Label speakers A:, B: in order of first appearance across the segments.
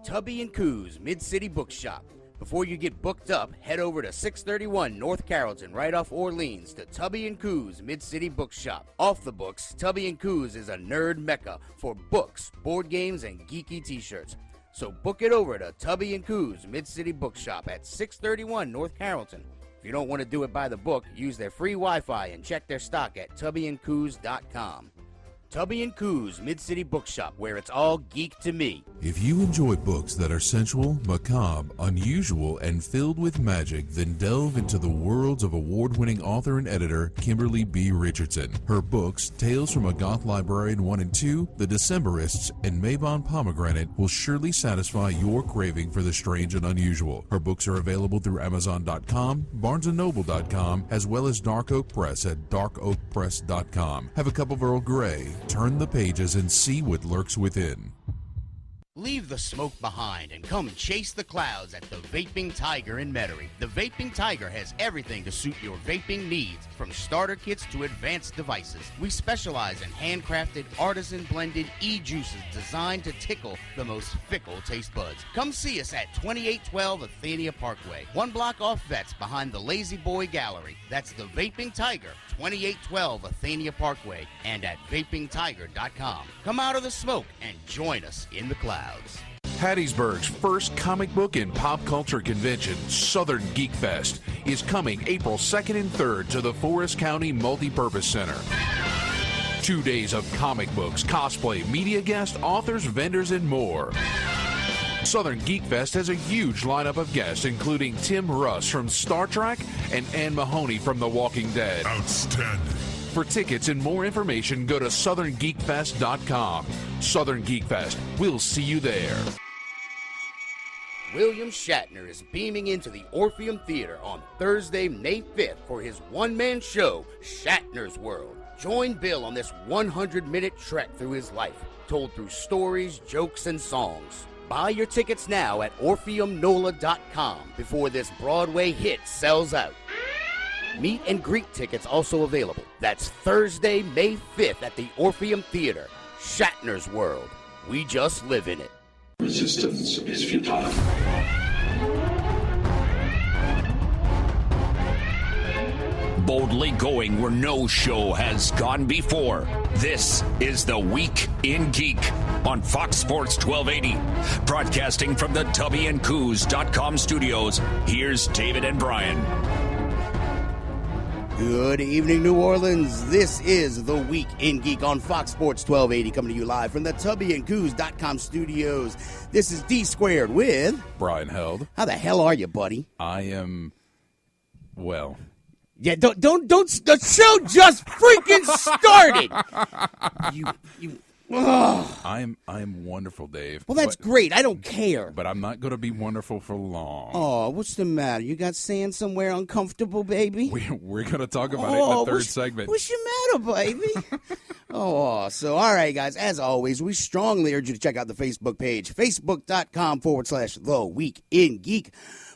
A: Tubby & Coos Mid-City Bookshop. Before you get booked up, head over to 631 North Carrollton, right off Orleans, to Tubby & Coos Mid-City Bookshop. Off the books, Tubby & Coos is a nerd mecca for books, board games, and geeky t-shirts. So book it over to Tubby & Coos Mid-City Bookshop at 631 North Carrollton. If you don't want to do it by the book, use their free Wi-Fi and check their stock at tubbyandcoos.com. Tubby & Coos Mid-City Bookshop, where it's all geek to me.
B: If you enjoy books that are sensual, macabre, unusual, and filled with magic, then delve into the worlds of award-winning author and editor Kimberly B. Richardson. Her books, Tales from a Goth Librarian 1 and 2, The Decemberists, and Mabon Pomegranate, will surely satisfy your craving for the strange and unusual. Her books are available through Amazon.com, BarnesandNoble.com, as well as Dark Oak Press at darkoakpress.com. Have a cup of Earl Grey. Turn the pages and see what lurks within.
A: Leave the smoke behind and come chase the clouds at the Vaping Tiger in Metairie. The Vaping Tiger has everything to suit your vaping needs, from starter kits to advanced devices. We specialize in handcrafted, artisan-blended e-juices designed to tickle the most fickle taste buds. Come see us at 2812 Athenia Parkway, 1 block off Vets behind the Lazy Boy Gallery. That's the Vaping Tiger, 2812 Athenia Parkway, and at vapingtiger.com. Come out of the smoke and join us in the clouds.
C: Hattiesburg's first comic book and pop culture convention, Southern Geek Fest, is coming April 2nd and 3rd to the Forest County Multipurpose Center. 2 days of comic books, cosplay, media guests, authors, vendors, and more. Southern Geek Fest has a huge lineup of guests, including Tim Russ from Star Trek and Ann Mahoney from The Walking Dead.
B: Outstanding.
C: For tickets and more information, go to southerngeekfest.com. Southern Geek Fest. We'll see you there.
A: William Shatner is beaming into the Orpheum Theater on Thursday, May 5th for his one-man show, Shatner's World. Join Bill on this 100-minute trek through his life, told through stories, jokes, and songs. Buy your tickets now at orpheumnola.com before this Broadway hit sells out. Meet and greet tickets also available. That's Thursday, May 5th at the Orpheum Theater. Shatner's World. We just live in it.
D: Resistance is futile.
E: Boldly going where no show has gone before. This is The Week in Geek on Fox Sports 1280. Broadcasting from the tubbyandcoos.com studios, here's David and Brian.
A: Good evening, New Orleans. This is The Week in Geek on Fox Sports 1280, coming to you live from the tubbyandcoos.com studios. This is D Squared with
C: Brian Held.
A: How the hell are you, buddy?
C: I am, well...
A: Yeah, don't, the show just freaking started!
C: I am wonderful, Dave.
A: Well, that's great. I don't care.
C: But I'm not going to be wonderful for long.
A: Oh, what's the matter? You got sand somewhere uncomfortable, baby?
C: We're going to talk about it in the third segment.
A: What's your matter, baby? All right, guys, as always, we strongly urge you to check out the Facebook page, facebook.com/The Week in Geek.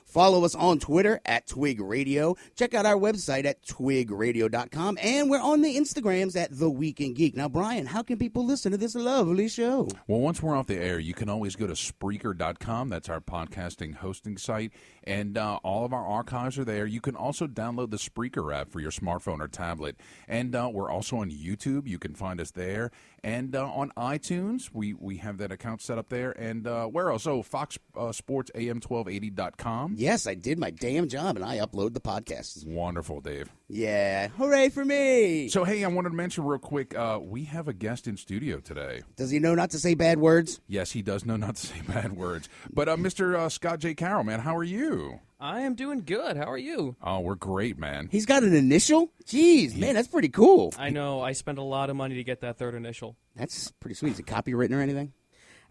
A: Follow us on Twitter at Twig Radio. Check out our website at twigradio.com. And we're on the Instagrams at The Week in Geek. Now, Brian, how can people listen to this lovely show?
C: Well, once we're off the air, you can always go to Spreaker.com. That's our podcasting hosting site. And all of our archives are there. You can also download the Spreaker app for your smartphone or tablet. And we're also on YouTube. You can find us there. And on iTunes, we have that account set up there. And where else? Oh, Fox Sports AM1280.com.
A: Yes, I did my damn job, and I upload the podcasts.
C: Wonderful, Dave.
A: Yeah. Hooray for me.
C: So, hey, I wanted to mention real quick, we have a guest in studio today.
A: Does he know not to say bad words?
C: Yes, he does know not to say bad words. But Mr. Scott J. Carroll, man, how are you?
F: I am doing good. How are you?
C: Oh, we're great, man.
A: He's got an initial? Jeez, man, that's pretty cool.
F: I know. I spent a lot of money to get that third initial.
A: That's pretty sweet. Is it copywritten or anything?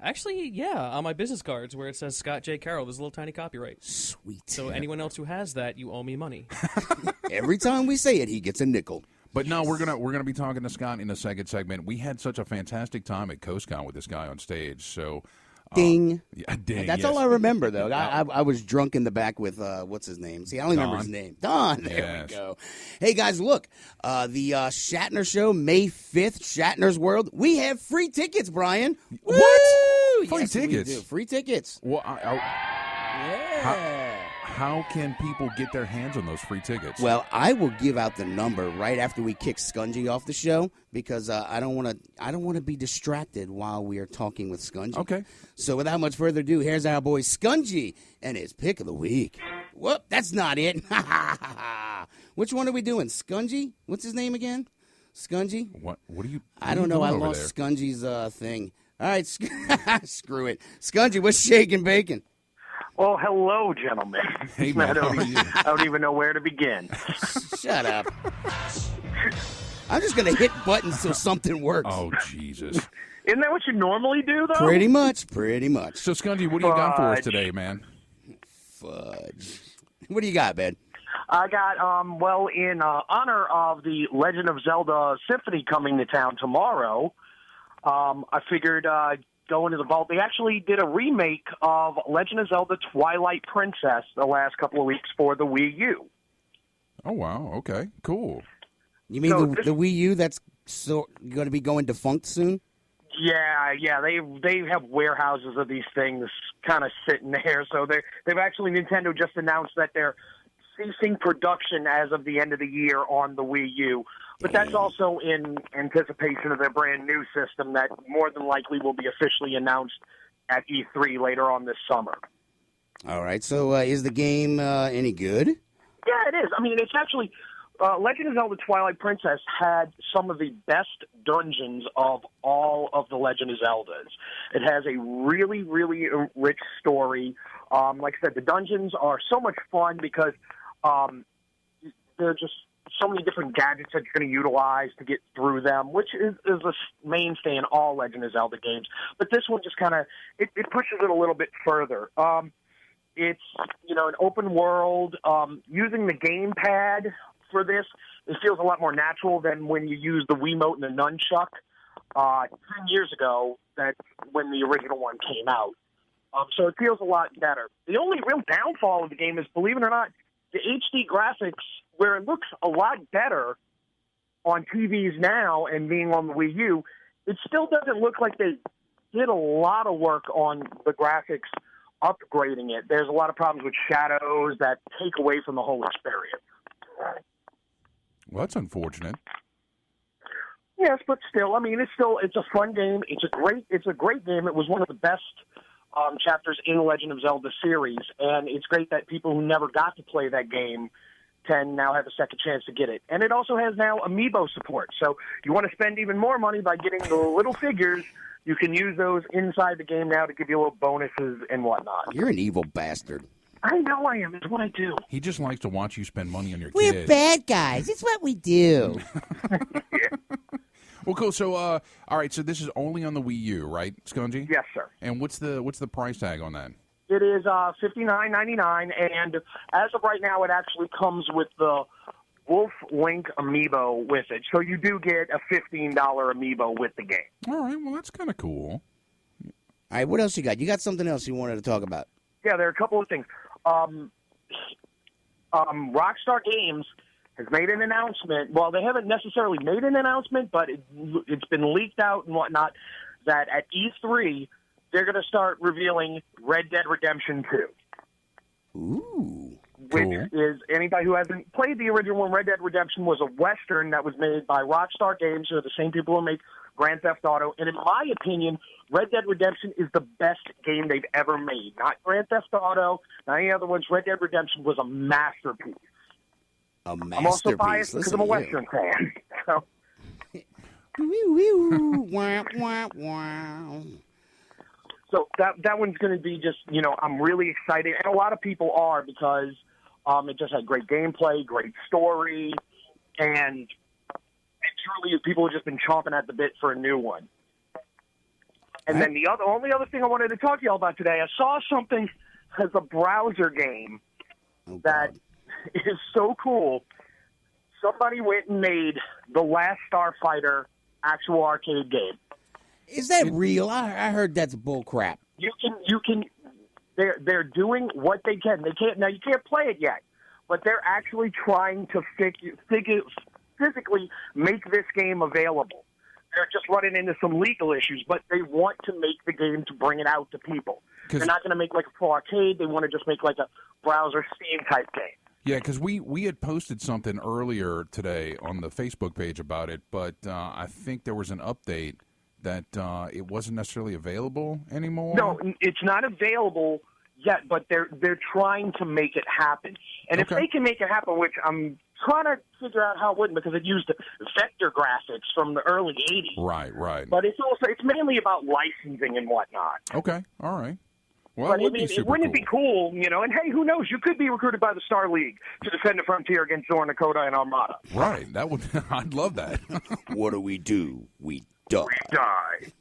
F: Actually, yeah. On my business cards where it says Scott J. Carroll, there's a little tiny copyright.
A: Sweet.
F: So anyone else who has that, you owe me money.
A: Every time we say it, he gets a nickel.
C: But no, we're gonna be talking to Scott in the second segment. We had such a fantastic time at CoastCon with this guy on stage, so...
A: Ding.
C: Yeah, ding.
A: That's
C: yes.
A: all I remember, though. I was drunk in the back with, what's his name? See, I don't remember his name. Don. There we go. Hey, guys, look. The Shatner Show, May 5th, Shatner's World. We have free tickets, Brian.
C: What?
A: Woo!
C: Free
A: yes,
C: tickets?
A: We do. Free tickets.
C: Well,
A: Yeah.
C: how can people get their hands on those free tickets?
A: Well, I will give out the number right after we kick Skungy off the show because I don't want to be distracted while we are talking with Skungy.
C: Okay.
A: So without much further ado, here's our boy Skungy and his pick of the week. Whoop, that's not it. Which one are we doing? Skungy? What's his name again? Skungy?
C: What are you?
A: I don't know. I lost Skungy's thing. All right, screw it. Skungy, what's shaking bacon?
G: Well, hello, gentlemen.
C: Hey, man, how are you?
G: I don't even know where to begin.
A: Shut up. I'm just going to hit buttons till something works.
C: Oh, Jesus.
G: Isn't that what you normally do, though?
A: Pretty much.
C: So, Skungy, what do you got for us today, man?
A: Fudge. What do you got, Ben?
G: I got, in honor of the Legend of Zelda Symphony coming to town tomorrow, I figured go into the vault. They actually did a remake of Legend of Zelda Twilight Princess the last couple of weeks for the Wii U.
C: Oh, wow. Okay, cool.
A: You mean the Wii U that's going to be going defunct soon?
G: Yeah. They have warehouses of these things kind of sitting there. So they've actually, Nintendo just announced that they're ceasing production as of the end of the year on the Wii U. But that's also in anticipation of their brand new system that more than likely will be officially announced at E3 later on this summer.
A: All right. So is the game any good?
G: Yeah, it is. I mean, it's actually Legend of Zelda Twilight Princess had some of the best dungeons of all of the Legend of Zeldas. It has a really, really rich story. Like I said, the dungeons are so much fun because they're just so many different gadgets that you're going to utilize to get through them, which is a mainstay in all Legend of Zelda games. But this one just kind of it pushes it a little bit further. It's an open world. Using the gamepad for this, it feels a lot more natural than when you use the Wiimote and the nunchuck 10 years ago. That's when the original one came out. So it feels a lot better. The only real downfall of the game is, believe it or not, the HD graphics, where it looks a lot better on TVs now and being on the Wii U, it still doesn't look like they did a lot of work on the graphics upgrading it. There's a lot of problems with shadows that take away from the whole experience.
C: Well, that's unfortunate.
G: Yes, but still, I mean, it's a fun game. It's a great game. It was one of the best chapters in the Legend of Zelda series, and it's great that people who never got to play that game can now have a second chance to get it. And it also has now amiibo support, so you want to spend even more money by getting the little figures, you can use those inside the game now to give you little bonuses and whatnot.
A: You're an evil bastard.
G: I know I am. It's what I do.
C: He just likes to watch you spend money on your
A: We're
C: kids.
A: bad guys. It's what we do.
C: Well, cool. So, all right. So this is only on the Wii U, right, Skungy?
G: Yes, sir.
C: And what's the price tag on that?
G: It is $59.99, and as of right now, it actually comes with the Wolf Link amiibo with it. So you do get a $15 amiibo with the game.
C: All right. Well, that's kind of cool.
A: All right, what else you got? You got something else you wanted to talk about?
G: Yeah, there are a couple of things. Rockstar Games has made an announcement. Well, they haven't necessarily made an announcement, but it's been leaked out and whatnot that at E3, they're going to start revealing Red Dead Redemption 2.
A: Ooh.
G: Which
C: Cool.
G: is, anybody who hasn't played the original one, Red Dead Redemption was a Western that was made by Rockstar Games, who are the same people who make Grand Theft Auto. And in my opinion, Red Dead Redemption is the best game they've ever made. Not Grand Theft Auto, not any other ones. Red Dead Redemption was a masterpiece.
A: A masterpiece.
G: I'm also biased because I'm a Western fan. So.
A: Wah, wah, wah.
G: So that one's going to be just, I'm really excited. And a lot of people are because it just had great gameplay, great story, and truly people have just been chomping at the bit for a new one. And then the only other thing I wanted to talk to y'all about today, I saw something as a browser game that is so cool. Somebody went and made the Last Starfighter actual arcade game.
A: Is that real? I heard that's bull crap.
G: You can. They're doing what they can. They can't now. You can't play it yet, but they're actually trying to physically make this game available. they're just running into some legal issues, but they want to make the game to bring it out to people. They're not going to make like a full arcade. They want to just make like a browser Steam type game.
C: Yeah, because we had posted something earlier today on the Facebook page about it, but I think there was an update that it wasn't necessarily available anymore.
G: No, it's not available yet, but they're trying to make it happen. And if they can make it happen, which I'm trying to figure out how it wouldn't, because it used vector graphics from the early 80s.
C: Right.
G: But it's mainly about licensing and whatnot.
C: Okay, all right. Well,
G: but wouldn't it be cool, you know? And hey, who knows? You could be recruited by the Star League to defend the frontier against Zorn, Dakota, and Armada.
C: Right. That would. I'd love that.
A: What do? We die.
G: We die.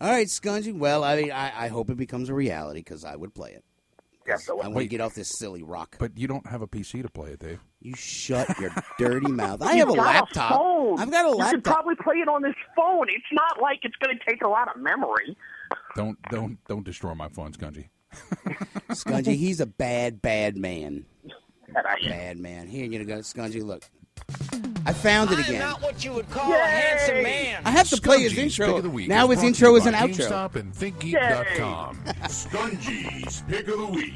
A: All right, Skungy. Well, I mean, I hope it becomes a reality because I would play it.
G: Yes,
A: I want to get off this silly rock.
C: But you don't have a PC to play it, Dave.
A: You shut your dirty mouth. I have a laptop. I've got a laptop.
G: You could probably play it on this phone. It's not like it's going to take a lot of memory.
C: Don't destroy my phone, Skungy.
A: Skungy, he's a bad man. Bad man. Here, you go, Skungy. Look, I found it again.
H: I'm not what you would call a handsome man.
A: I have to play his intro. Now his intro is an outro.
B: GameStop and ThinkGeek.com. Skungy's Pick of the Week.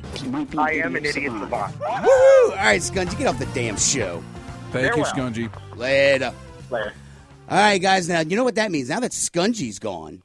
G: I am an idiot savant.
A: Woohoo! All right, Skungy, get off the damn show.
C: Thank you, Skungy.
A: Later. All right, guys. Now, you know what that means? Now that Skungy's gone,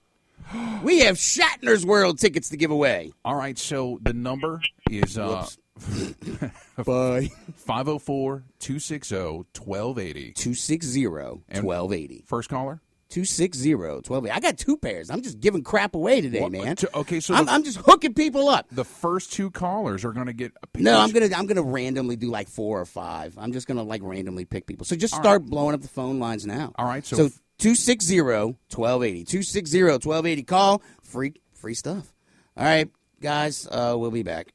A: we have Shatner's World tickets to give away.
C: All right, so the number is 504-260-1280.
A: 260-1280.
C: First caller?
A: 260-1280. I got two pairs. I'm just giving crap away today, man.
C: Okay, so
A: I'm just hooking people up.
C: The first two callers are going to get a pick.
A: No, I'm gonna randomly do like 4 or 5. I'm just gonna like randomly pick people. So just start blowing up the phone lines now.
B: All right,
A: so 260-1280. 260-1280. Call. Free stuff. All right, guys, we'll be back.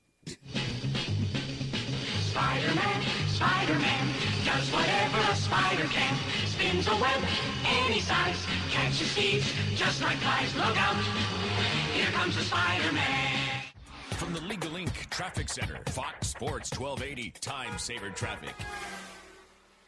I: Spider-Man does whatever a spider can. Spins a web any size, catches thieves just like flies. Look out, here comes the Spider-Man.
E: From the Legal Inc. Traffic Center, Fox Sports 1280, Time Saver Traffic.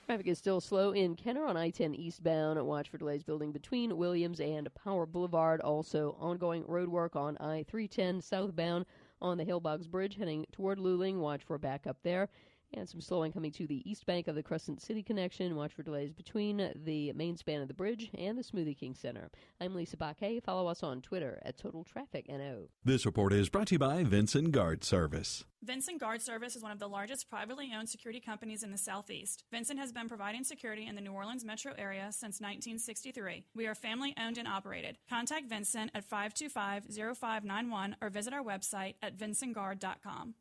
J: Traffic is still slow in Kenner on I-10 eastbound. Watch for delays building between Williams and Power Boulevard. Also, ongoing road work on I-310 southbound on the Hillbogs Bridge heading toward Luling. Watch for backup there. And some slowing coming to the east bank of the Crescent City connection. Watch for delays between the main span of the bridge and the Smoothie King Center. I'm Lisa Baquet. Follow us on Twitter at Total Traffic NO.
K: This report is brought to you by Vincent Guard Service.
L: Vincent Guard Service is one of the largest privately owned security companies in the Southeast. Vincent has been providing security in the New Orleans metro area since 1963. We are family owned and operated. Contact Vincent at 525-0591 or visit our website at vincentguard.com.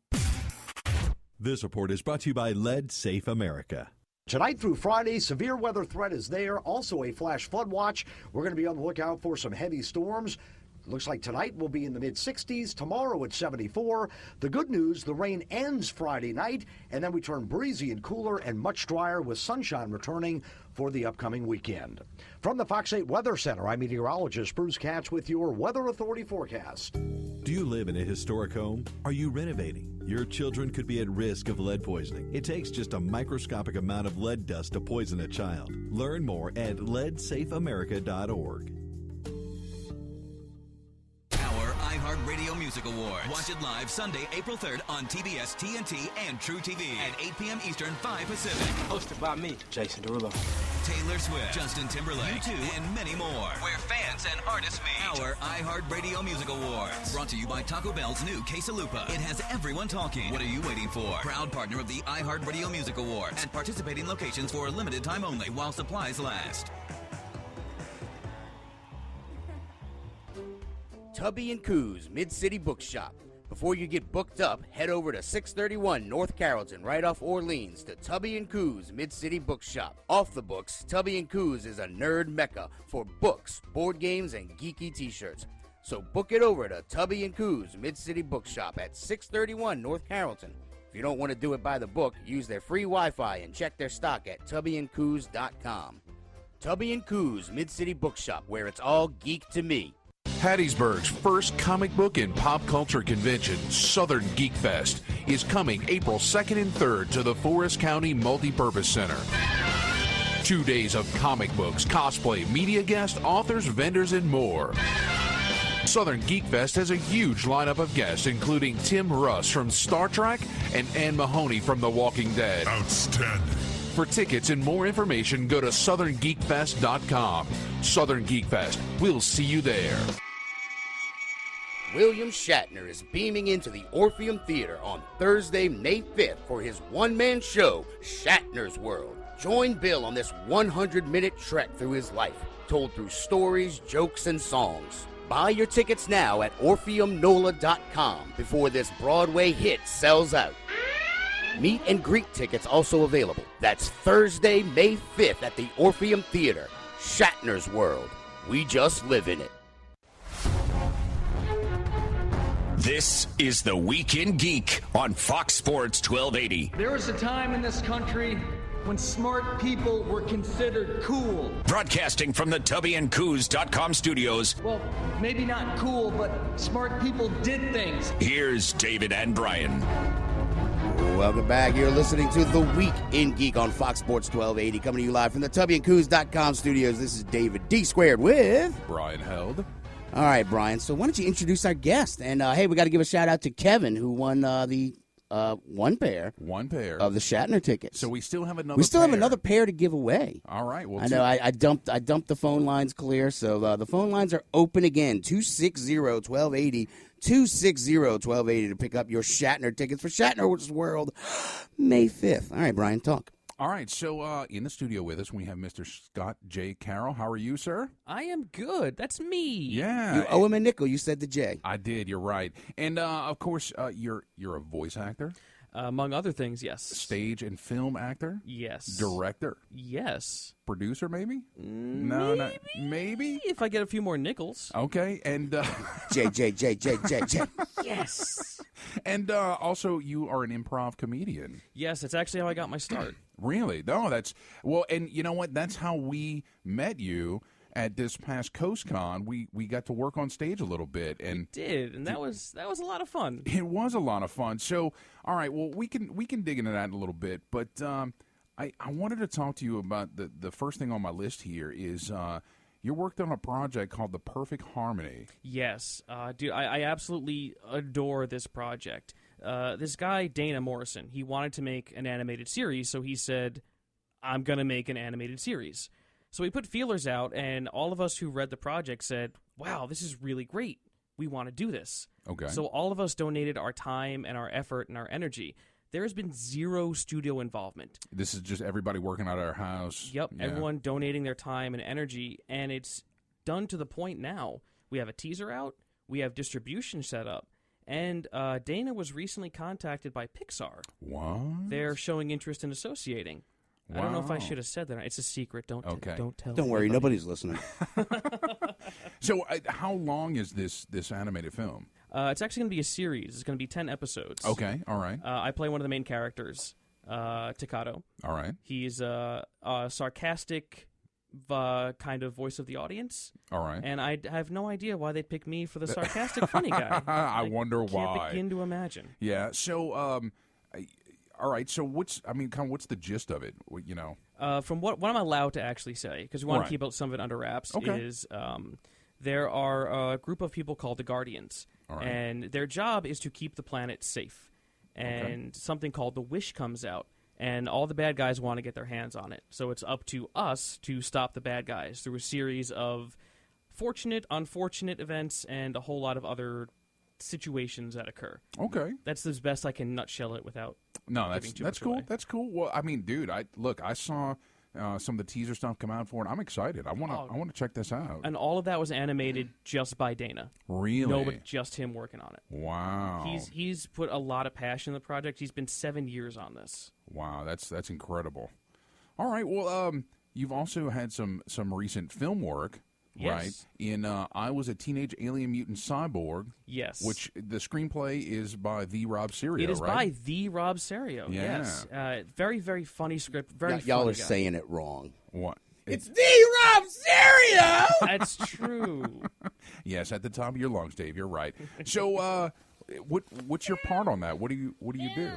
K: This report is brought to you by Lead Safe America.
M: Tonight through Friday, severe weather threat is there. Also a flash flood watch. We're going to be on the lookout for some heavy storms. Looks like tonight will be in the mid-60s, tomorrow at 74. The good news, the rain ends Friday night, and then we turn breezy and cooler and much drier with sunshine returning for the upcoming weekend. From the Fox 8 Weather Center, I'm meteorologist Bruce Katz with your Weather Authority forecast.
K: Do you live in a historic home? Are you renovating? Your children could be at risk of lead poisoning. It takes just a microscopic amount of lead dust to poison a child. Learn more at leadsafeamerica.org.
N: Radio Music Awards. Watch it live Sunday, April 3rd on TBS, TNT, and True TV at 8 p.m. Eastern, 5 Pacific.
O: Hosted by me, Jason Derulo.
N: Taylor Swift, Justin Timberlake, U2, and many more. Where fans and artists meet. Our iHeartRadio Music Awards. Brought to you by Taco Bell's new Quesalupa. It has everyone talking. What are you waiting for? Proud partner of the iHeartRadio Music Awards. At participating locations for a limited time only while supplies last.
A: Tubby & Coos Mid-City Bookshop. Before you get booked up, head over to 631 North Carrollton, right off Orleans, to Tubby & Coos Mid-City Bookshop. Off the books, Tubby & Coos is a nerd mecca for books, board games, and geeky t-shirts. So book it over to Tubby & Coos Mid-City Bookshop at 631 North Carrollton. If you don't want to do it by the book, use their free Wi-Fi and check their stock at tubbyandcoos.com. Tubby & Coos Mid-City Bookshop, where it's all geek to me.
C: Hattiesburg's first comic book and pop culture convention, Southern Geek Fest, is coming April 2nd and 3rd to the Forest County Multipurpose Center. 2 days of comic books, cosplay, media guests, authors, vendors, and more. Southern Geek Fest has a huge lineup of guests, including Tim Russ from Star Trek and Anne Mahoney from The Walking Dead.
P: Outstanding.
C: For tickets and more information, go to southerngeekfest.com. Southern Geek Fest. We'll see you there.
A: William Shatner is beaming into the Orpheum Theater on Thursday, May 5th for his one-man show, Shatner's World. Join Bill on this 100-minute trek through his life, told through stories, jokes, and songs. Buy your tickets now at orpheumnola.com before this Broadway hit sells out. Meet and greet tickets also available. That's Thursday, May 5th at the Orpheum Theater. Shatner's World. We just live in it.
E: This is the Week in Geek on Fox Sports 1280.
H: There was a time in this country when smart people were considered cool.
E: Broadcasting from the TubbyandCoos.com studios.
H: Well, maybe not cool, but smart people did things.
E: Here's David and Brian.
A: Welcome back. You're listening to The Week in Geek on Fox Sports 1280. Coming to you live from the TubbyandCoos.com studios. This is David D. Squared with
C: Brian Held.
A: All right, Brian. So why don't you introduce our guest? And, hey, we got to give a shout-out to Kevin, who won the one pair of the Shatner tickets.
C: So we still have another.
A: We still have another pair to give away.
C: All right. Well,
A: I know. I dumped the phone lines clear, so the phone lines are open again. 260-1280. 260-1280 to pick up your Shatner tickets for Shatner's World, May 5th. All right, Brian, talk.
C: All right, so in the studio with us, we have Mr. Scott J. Carroll. How are you, sir?
F: I am good. That's me.
C: Yeah.
A: You owe him a nickel. You said the J.
C: I did. You're right. And, of course, you're a voice actor.
F: Among other things, yes.
C: Stage and film actor?
F: Yes.
C: Director?
F: Yes.
C: Producer, maybe?
F: No, maybe? If I get a few more nickels.
C: Okay, and...
A: J.
F: Yes.
C: And also, you are an improv comedian.
F: Yes, that's actually how I got my start.
C: Really? No, that's... Well, and you know what? That's how we met you. At this past CoastCon, we got to work on stage a little bit, and
F: we did, and that was a lot of fun.
C: It was a lot of fun. So, all right, well, we can dig into that a little bit, but I wanted to talk to you about the first thing on my list here is you worked on a project called The Perfect Harmony.
F: Yes, dude, I absolutely adore this project. This guy Dana Morrison, he wanted to make an animated series, so he said, "I'm gonna make an animated series." So we put feelers out, and all of us who read the project said, wow, this is really great. We want to do this.
C: Okay.
F: So all of us donated our time and our effort and our energy. There has been zero studio involvement.
C: This is just everybody working out of our house.
F: Yep, yeah. Everyone donating their time and energy, and it's done to the point now. We have a teaser out. We have distribution set up. And Dana was recently contacted by Pixar.
C: What?
F: They're showing interest in associating. Wow. I don't know if I should have said that. It's a secret. Don't tell.
A: Don't worry, nobody's listening.
C: So, how long is this animated film?
F: It's actually going to be a series. It's going to be 10 episodes.
C: Okay, all right.
F: I play one of the main characters, Takato.
C: All right.
F: He's a sarcastic kind of voice of the audience.
C: All right.
F: And I have no idea why they picked me for the sarcastic, funny guy.
C: I wonder why.
F: Can't begin to imagine.
C: Yeah. So, all right. So, what's the gist of it? You know,
F: from what I'm allowed to actually say, because we want to keep some of it under wraps, is there are a group of people called the Guardians, and their job is to keep the planet safe. And something called the Wish comes out, and all the bad guys want to get their hands on it. So it's up to us to stop the bad guys through a series of fortunate, unfortunate events and a whole lot of other situations that occur.
C: Okay.
F: That's as best I can nutshell it without
C: that's cool.
F: Away.
C: That's cool. Well, I mean, dude, I saw some of the teaser stuff come out for it. I'm excited. I want to check this out.
F: And all of that was animated just by Dana.
C: Really?
F: No, but just him working on it.
C: Wow.
F: He's put a lot of passion in the project. He's been 7 years on this.
C: Wow, that's incredible. All right. Well, you've also had some recent film work.
F: Yes.
C: Right. In I Was a Teenage Alien Mutant Cyborg.
F: Yes.
C: Which the screenplay is by the Rob Serio,
F: It is
C: right?
F: by the Rob Serio,
C: yeah.
F: Yes. Very, very funny script. Very
A: y'all
F: funny
A: are
F: guy.
A: saying it wrong.
C: What?
A: It's the Rob Serio!
F: That's true.
C: Yes, at the top of your lungs, Dave. You're right. So, what's your part on that? What do you do?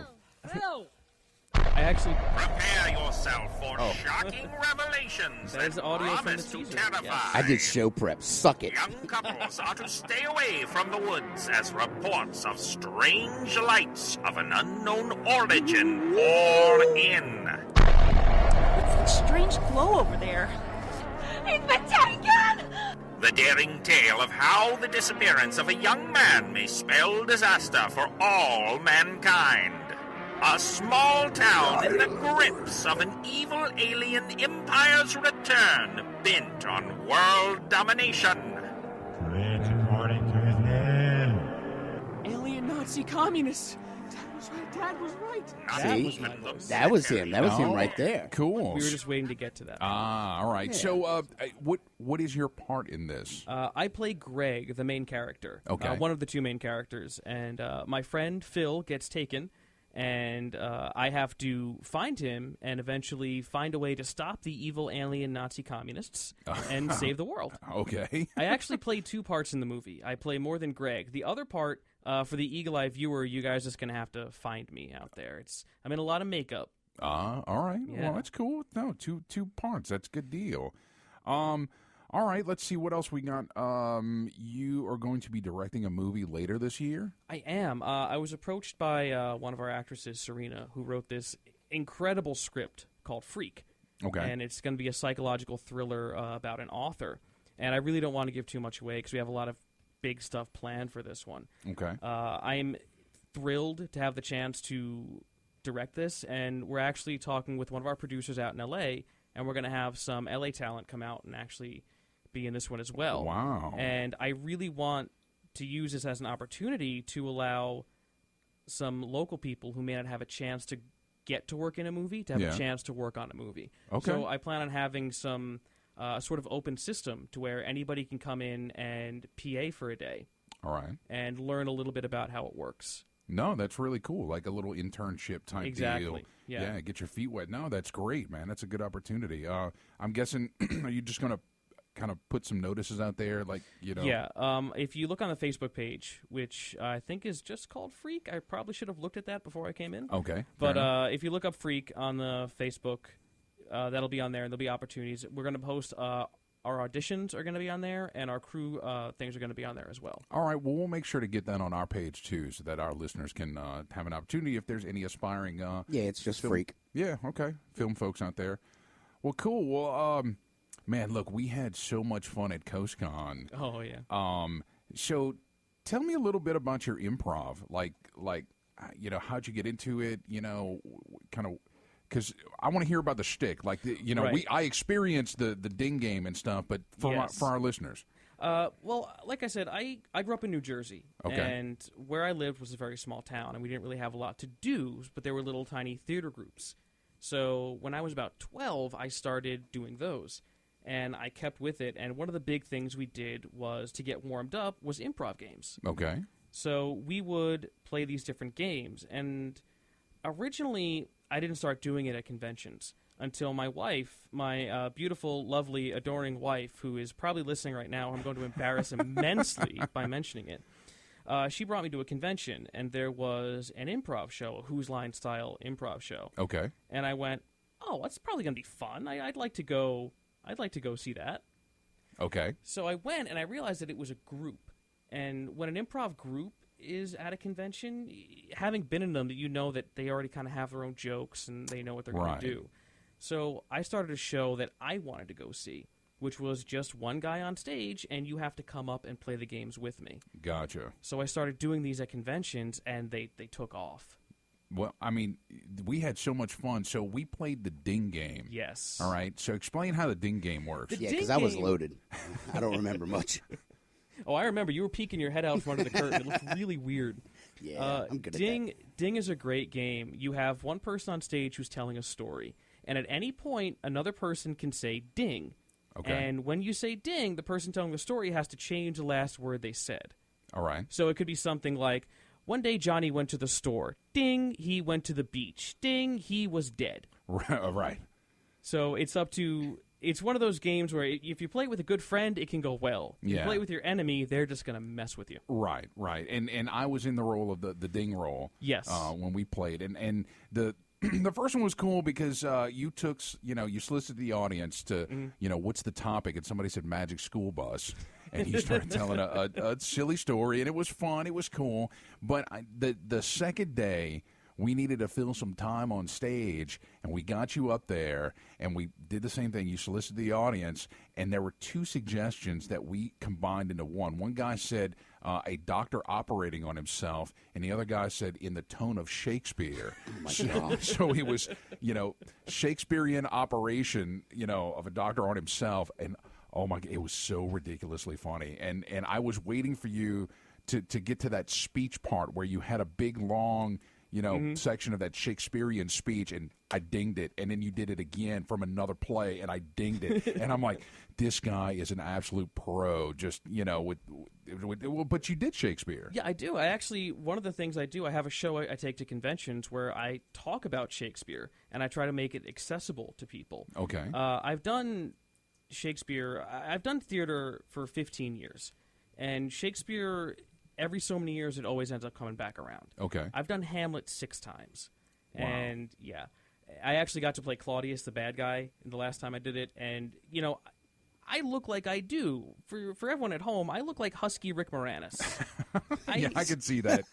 F: I
P: Prepare yourself for shocking revelations that promise to terrify.
A: I did show prep. Suck it.
P: Young couples are to stay away from the woods as reports of strange lights of an unknown origin pour in.
Q: What's that strange glow over there? It's been taken!
P: The daring tale of how the disappearance of a young man may spell disaster for all mankind. A small town in the grips of an evil alien empire's return, bent on world domination.
R: Twig according to his name.
F: Alien Nazi communists. Dad was right.
A: That was him. That was him right there.
C: Cool.
F: We were just waiting to get to that.
C: All right.
A: Yeah.
C: So, what is your part in this?
F: I play Greg, the main character.
C: Okay.
F: One of the two main characters. And my friend Phil gets taken, and I have to find him and eventually find a way to stop the evil alien Nazi communists and save the world.
C: Okay.
F: I actually play two parts in the movie. I play more than Greg. The other part, for the eagle-eye viewer, you guys just going to have to find me out there. I'm in a lot of makeup.
C: All right.
F: Yeah.
C: Well, that's cool. No, two parts. That's a good deal. All right. Let's see what else we got. You are going to be directing a movie later this year?
F: I am. I was approached by one of our actresses, Serena, who wrote this incredible script called Freak.
C: Okay.
F: And it's going to be a psychological thriller about an author. And I really don't want to give too much away because we have a lot of big stuff planned for this one.
C: Okay.
F: I'm thrilled to have the chance to direct this, and we're actually talking with one of our producers out in L.A., and we're going to have some L.A. talent come out and actually be in this one as well.
C: Wow.
F: And I really want to use this as an opportunity to allow some local people who may not have a chance to get to work in a movie to have a chance to work on a movie.
C: Okay.
F: So I plan on having some sort of open system to where anybody can come in and PA for a day.
C: All right.
F: And learn a little bit about how it works.
C: No, that's really cool. Like a little internship type deal.
F: Yeah.
C: Get your feet wet. No, that's great, man. That's a good opportunity. I'm guessing, are you just going to kind of put some notices out there, like, you know?
F: Yeah. If you look on the Facebook page, which I think is just called Freak, I probably should have looked at that before I came in.
C: Okay.
F: But if you look up Freak on the Facebook, that'll be on there, and there'll be opportunities. We're going to post our auditions are going to be on there, and our crew things are going to be on there as well.
C: All right. Well, we'll make sure to get that on our page, too, so that our listeners can have an opportunity if there's any aspiring...
A: yeah, it's just Freak.
C: Yeah, okay. Film folks out there. Well, cool. Well, man, look, we had so much fun at CoastCon.
F: Oh, yeah.
C: So tell me a little bit about your improv. Like, you know, how'd you get into it? You know, kind of... Because I want to hear about the shtick. Like, you know,
F: Right.
C: I experienced the ding game and stuff, but for our listeners.
F: Well, like I said, I grew up in New Jersey.
C: Okay.
F: And where I lived was a very small town, and we didn't really have a lot to do, but there were little tiny theater groups. So when I was about 12, I started doing those. And I kept with it, and one of the big things we did was, to get warmed up, was improv games.
C: Okay.
F: So we would play these different games, and originally I didn't start doing it at conventions until my wife, my beautiful, lovely, adoring wife, who is probably listening right now, I'm going to embarrass immensely by mentioning it. She brought me to a convention, and there was an improv show, a Whose Line style improv show.
C: Okay.
F: And I went, oh, that's probably going to be fun. I'd like to go see that.
C: Okay.
F: So I went, and I realized that it was a group. And when an improv group is at a convention, having been in them, that you know that they already kind of have their own jokes and they know what they're going to do. So I started a show that I wanted to go see, which was just one guy on stage, and you have to come up and play the games with me.
C: Gotcha.
F: So I started doing these at conventions, and they took off.
C: Well, I mean, we had so much fun. So we played the ding game.
F: Yes.
C: All right. So explain how the ding game works.
A: Yeah, because I was loaded. I don't remember much.
F: Oh, I remember. You were peeking your head out from under the curtain. It looked really weird.
A: Yeah, I'm good at
F: that. Ding is a great game. You have one person on stage who's telling a story, and at any point, another person can say ding.
C: Okay.
F: And when you say ding, the person telling the story has to change the last word they said.
C: All right.
F: So it could be something like, one day Johnny went to the store. Ding, he went to the beach. Ding, he was dead.
C: Right.
F: So it's up to... It's one of those games where if you play it with a good friend, it can go well. If you play it with your enemy, they're just going to mess with you.
C: Right. And I was in the role of the ding roll.
F: Yes.
C: When we played. And The first one was cool because you solicited the audience to, what's the topic? And somebody said Magic School Bus. And he started telling a silly story, and it was fun. It was cool. But the second day, we needed to fill some time on stage, and we got you up there, and we did the same thing. You solicited the audience, and there were two suggestions that we combined into one. One guy said a doctor operating on himself, and the other guy said in the tone of Shakespeare.
S: Oh my God.
C: So he was, Shakespearean operation, of a doctor on himself, and oh my! It was so ridiculously funny, and I was waiting for you to get to that speech part where you had a big long, section of that Shakespearean speech, and I dinged it, and then you did it again from another play, and I dinged it, and I'm like, this guy is an absolute pro. Just but you did Shakespeare.
F: Yeah, I do. One of the things I do, I have a show I take to conventions where I talk about Shakespeare, and I try to make it accessible to people.
C: Okay.
F: I've done Shakespeare. I've done theater for 15 years, and Shakespeare, every so many years, it always ends up coming back around.
C: Okay.
F: I've done Hamlet 6 times,
C: Wow.
F: and yeah, I actually got to play Claudius, the bad guy, the last time I did it, and I look like I do. For everyone at home, I look like husky Rick Moranis.
C: Yeah, I can see that.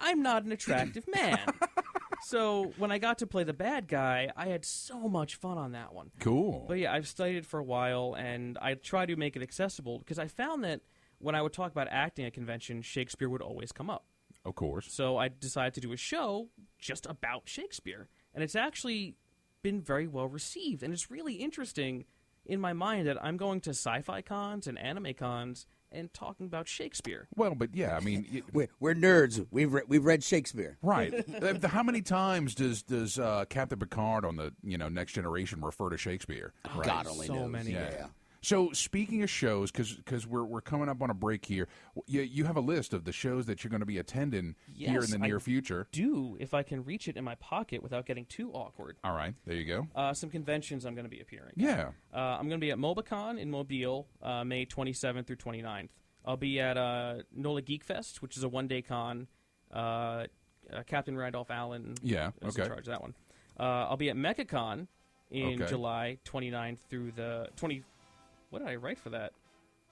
F: I'm not an attractive man. So when I got to play the bad guy, I had so much fun on that one.
C: Cool.
F: But yeah, I've studied it for a while, and I try to make it accessible because I found that when I would talk about acting at convention, Shakespeare would always come up.
C: Of course.
F: So I decided to do a show just about Shakespeare, and it's actually been very well received, and it's really interesting in my mind that I'm going to sci-fi cons and anime cons and talking about Shakespeare.
C: Well, but yeah, I mean,
S: we're nerds. We've read Shakespeare,
C: right? How many times does Captain Picard on the Next Generation refer to Shakespeare?
S: Right? God only knows.
F: So many.
C: Yeah. So speaking of shows, because we're coming up on a break here, you have a list of the shows that you're going to be attending here in the near future.
F: Do if I can reach it in my pocket without getting too awkward.
C: All right, there you go.
F: Some conventions I'm going to be appearing.
C: Yeah.
F: I'm going to be at MobaCon in Mobile, May 27th through 29th. I'll be at NOLA Geek Fest, which is a one-day con. Captain Randolph Allen is in charge of that one. I'll be at MechaCon in July 29th through the 20. What did I write for that?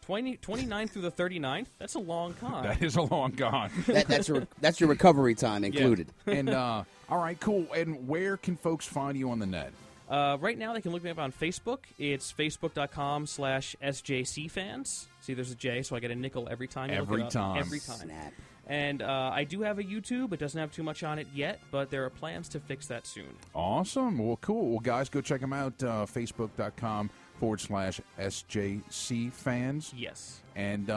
F: 29th through the 39th? That's a long con.
C: That is a long con.
S: That's your recovery time included.
C: Yeah. And all right, cool. And where can folks find you on the net?
F: Right now, they can look me up on Facebook. It's facebook.com/SJCfans. See, there's a J, so I get a nickel every time.
C: Every time.
S: Snap.
F: And I do have a YouTube. It doesn't have too much on it yet, but there are plans to fix that soon.
C: Awesome. Well, cool. Well, guys, go check them out. Facebook.com/SJC fans.
F: Yes.
C: And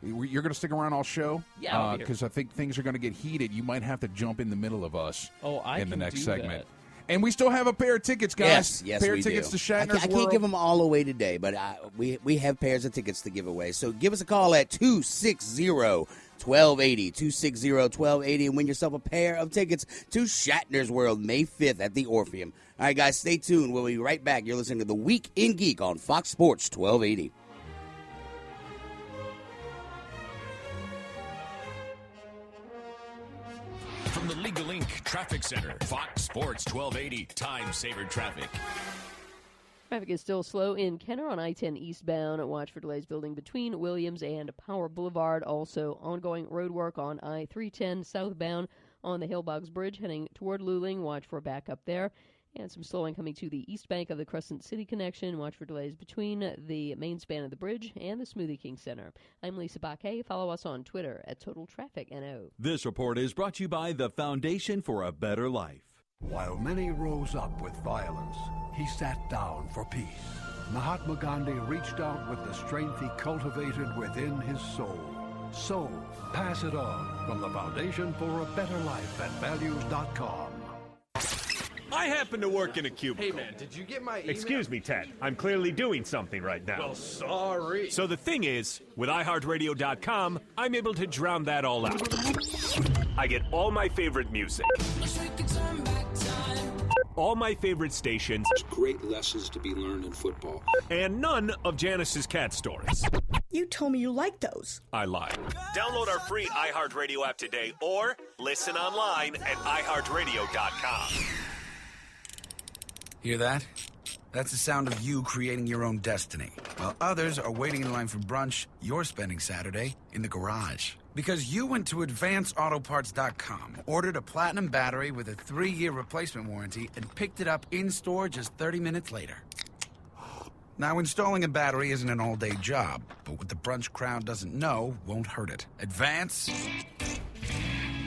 C: you're going to stick around all show?
F: Yeah,
C: because I think things are going to get heated. You might have to jump in the middle of us in the next segment.
F: That.
C: And we still have a pair of tickets, guys.
S: Yes,
C: pair
S: we
C: of tickets
S: do.
C: to Shatner's
S: I can't
C: World.
S: give them all away today, but we have pairs of tickets to give away. So give us a call at 260-1280, 260-1280, and win yourself a pair of tickets to Shatner's World May 5th at the Orpheum. All right, guys, stay tuned. We'll be right back. You're listening to The Week in Geek on Fox Sports 1280.
E: From the Legal Inc. Traffic Center, Fox Sports 1280, Time Saver Traffic.
J: Traffic is still slow in Kenner on I-10 eastbound. Watch for delays building between Williams and Power Boulevard. Also, ongoing road work on I-310 southbound on the Hillbogs Bridge heading toward Luling. Watch for backup there. And some slowing coming to the east bank of the Crescent City connection. Watch for delays between the main span of the bridge and the Smoothie King Center. I'm Lisa Baquet. Follow us on Twitter at Total Traffic NO.
K: This report is brought to you by the Foundation for a Better Life.
T: While many rose up with violence, he sat down for peace. Mahatma Gandhi reached out with the strength he cultivated within his soul. So, pass it on from the Foundation for a Better Life at values.com.
U: I happen to work in a cubicle.
V: Hey, man, did you get my email?
U: Excuse me, Ted. I'm clearly doing something right now.
V: Well, sorry.
U: So the thing is, with iHeartRadio.com, I'm able to drown that all out. I get all my favorite music. All my favorite stations.
W: There's great lessons to be learned in football.
U: And none of Janice's cat stories.
X: You told me you liked those.
U: I lied. Download our free iHeartRadio app today or listen online at iHeartRadio.com.
B: Hear that? That's the sound of you creating your own destiny. While others are waiting in line for brunch, you're spending Saturday in the garage. Because you went to advanceautoparts.com, ordered a platinum battery with a 3-year replacement warranty, and picked it up in-store just 30 minutes later. Now, installing a battery isn't an all-day job, but what the brunch crowd doesn't know won't hurt it. Advance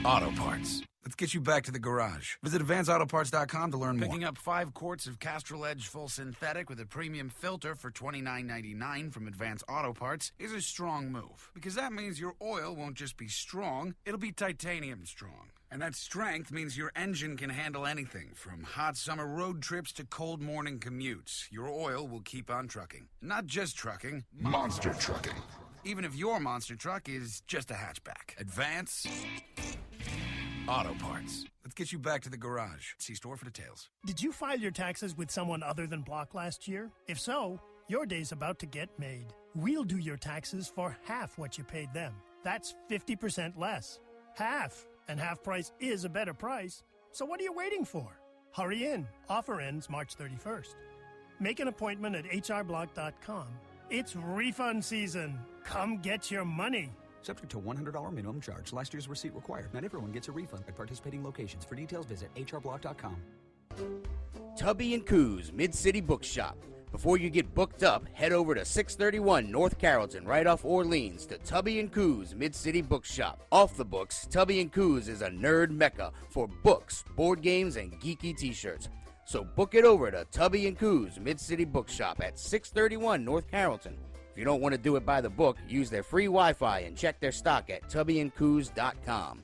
B: Auto Parts. Let's get you back to the garage. Visit advanceautoparts.com to learn more. Picking up 5 quarts of Castrol Edge Full Synthetic with a premium filter for $29.99 from Advance Auto Parts is a strong move. Because that means your oil won't just be strong, it'll be titanium strong. And that strength means your engine can handle anything, from hot summer road trips to cold morning commutes. Your oil will keep on trucking. Not just trucking, monster trucking. Even if your monster truck is just a hatchback. Advance Auto Parts. Let's get you back to the garage. See store for details.
D: Did you file your taxes with someone other than Block last year? If so, your day's about to get made. We'll do your taxes for half what you paid them. That's 50% less. Half. And half price is a better price. So what are you waiting for? Hurry in. Offer ends March 31st. Make an appointment at hrblock.com. It's refund season. Come get your money.
G: Subject to $100 minimum charge. Last year's receipt required. Not everyone gets a refund at participating locations. For details, visit hrblock.com.
A: Tubby & Coos Mid-City Bookshop. Before you get booked up, head over to 631 North Carrollton, right off Orleans, to Tubby & Coos Mid-City Bookshop. Off the books, Tubby & Coos is a nerd mecca for books, board games, and geeky t-shirts. So book it over to Tubby & Coos Mid-City Bookshop at 631 North Carrollton. If you don't want to do it by the book, use their free Wi-Fi and check their stock at tubbyandcoos.com.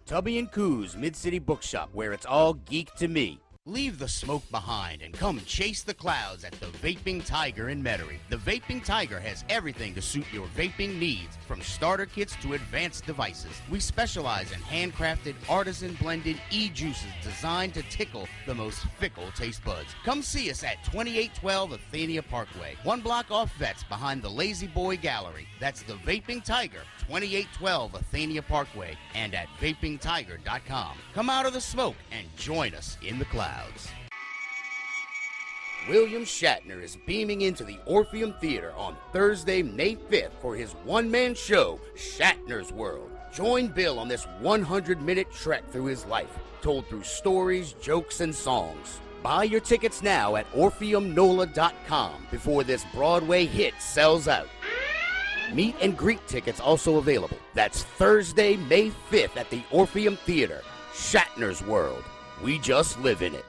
A: Tubby & Coos Mid-City Bookshop, where it's all geek to me. Leave the smoke behind and come chase the clouds at the Vaping Tiger in Metairie. The Vaping Tiger has everything to suit your vaping needs, from starter kits to advanced devices. We specialize in handcrafted, artisan-blended e-juices designed to tickle the most fickle taste buds. Come see us at 2812 Athenia Parkway, 1 block off Vets behind the Lazy Boy Gallery. That's the Vaping Tiger, 2812 Athenia Parkway, and at vapingtiger.com. Come out of the smoke and join us in the clouds. William Shatner is beaming into the Orpheum Theater on Thursday, May 5th for his one-man show, Shatner's World. Join Bill on this 100-minute trek through his life, told through stories, jokes, and songs. Buy your tickets now at orpheumnola.com before this Broadway hit sells out. Meet and greet tickets also available. That's Thursday, May 5th at the Orpheum Theater. Shatner's World. We just live in it.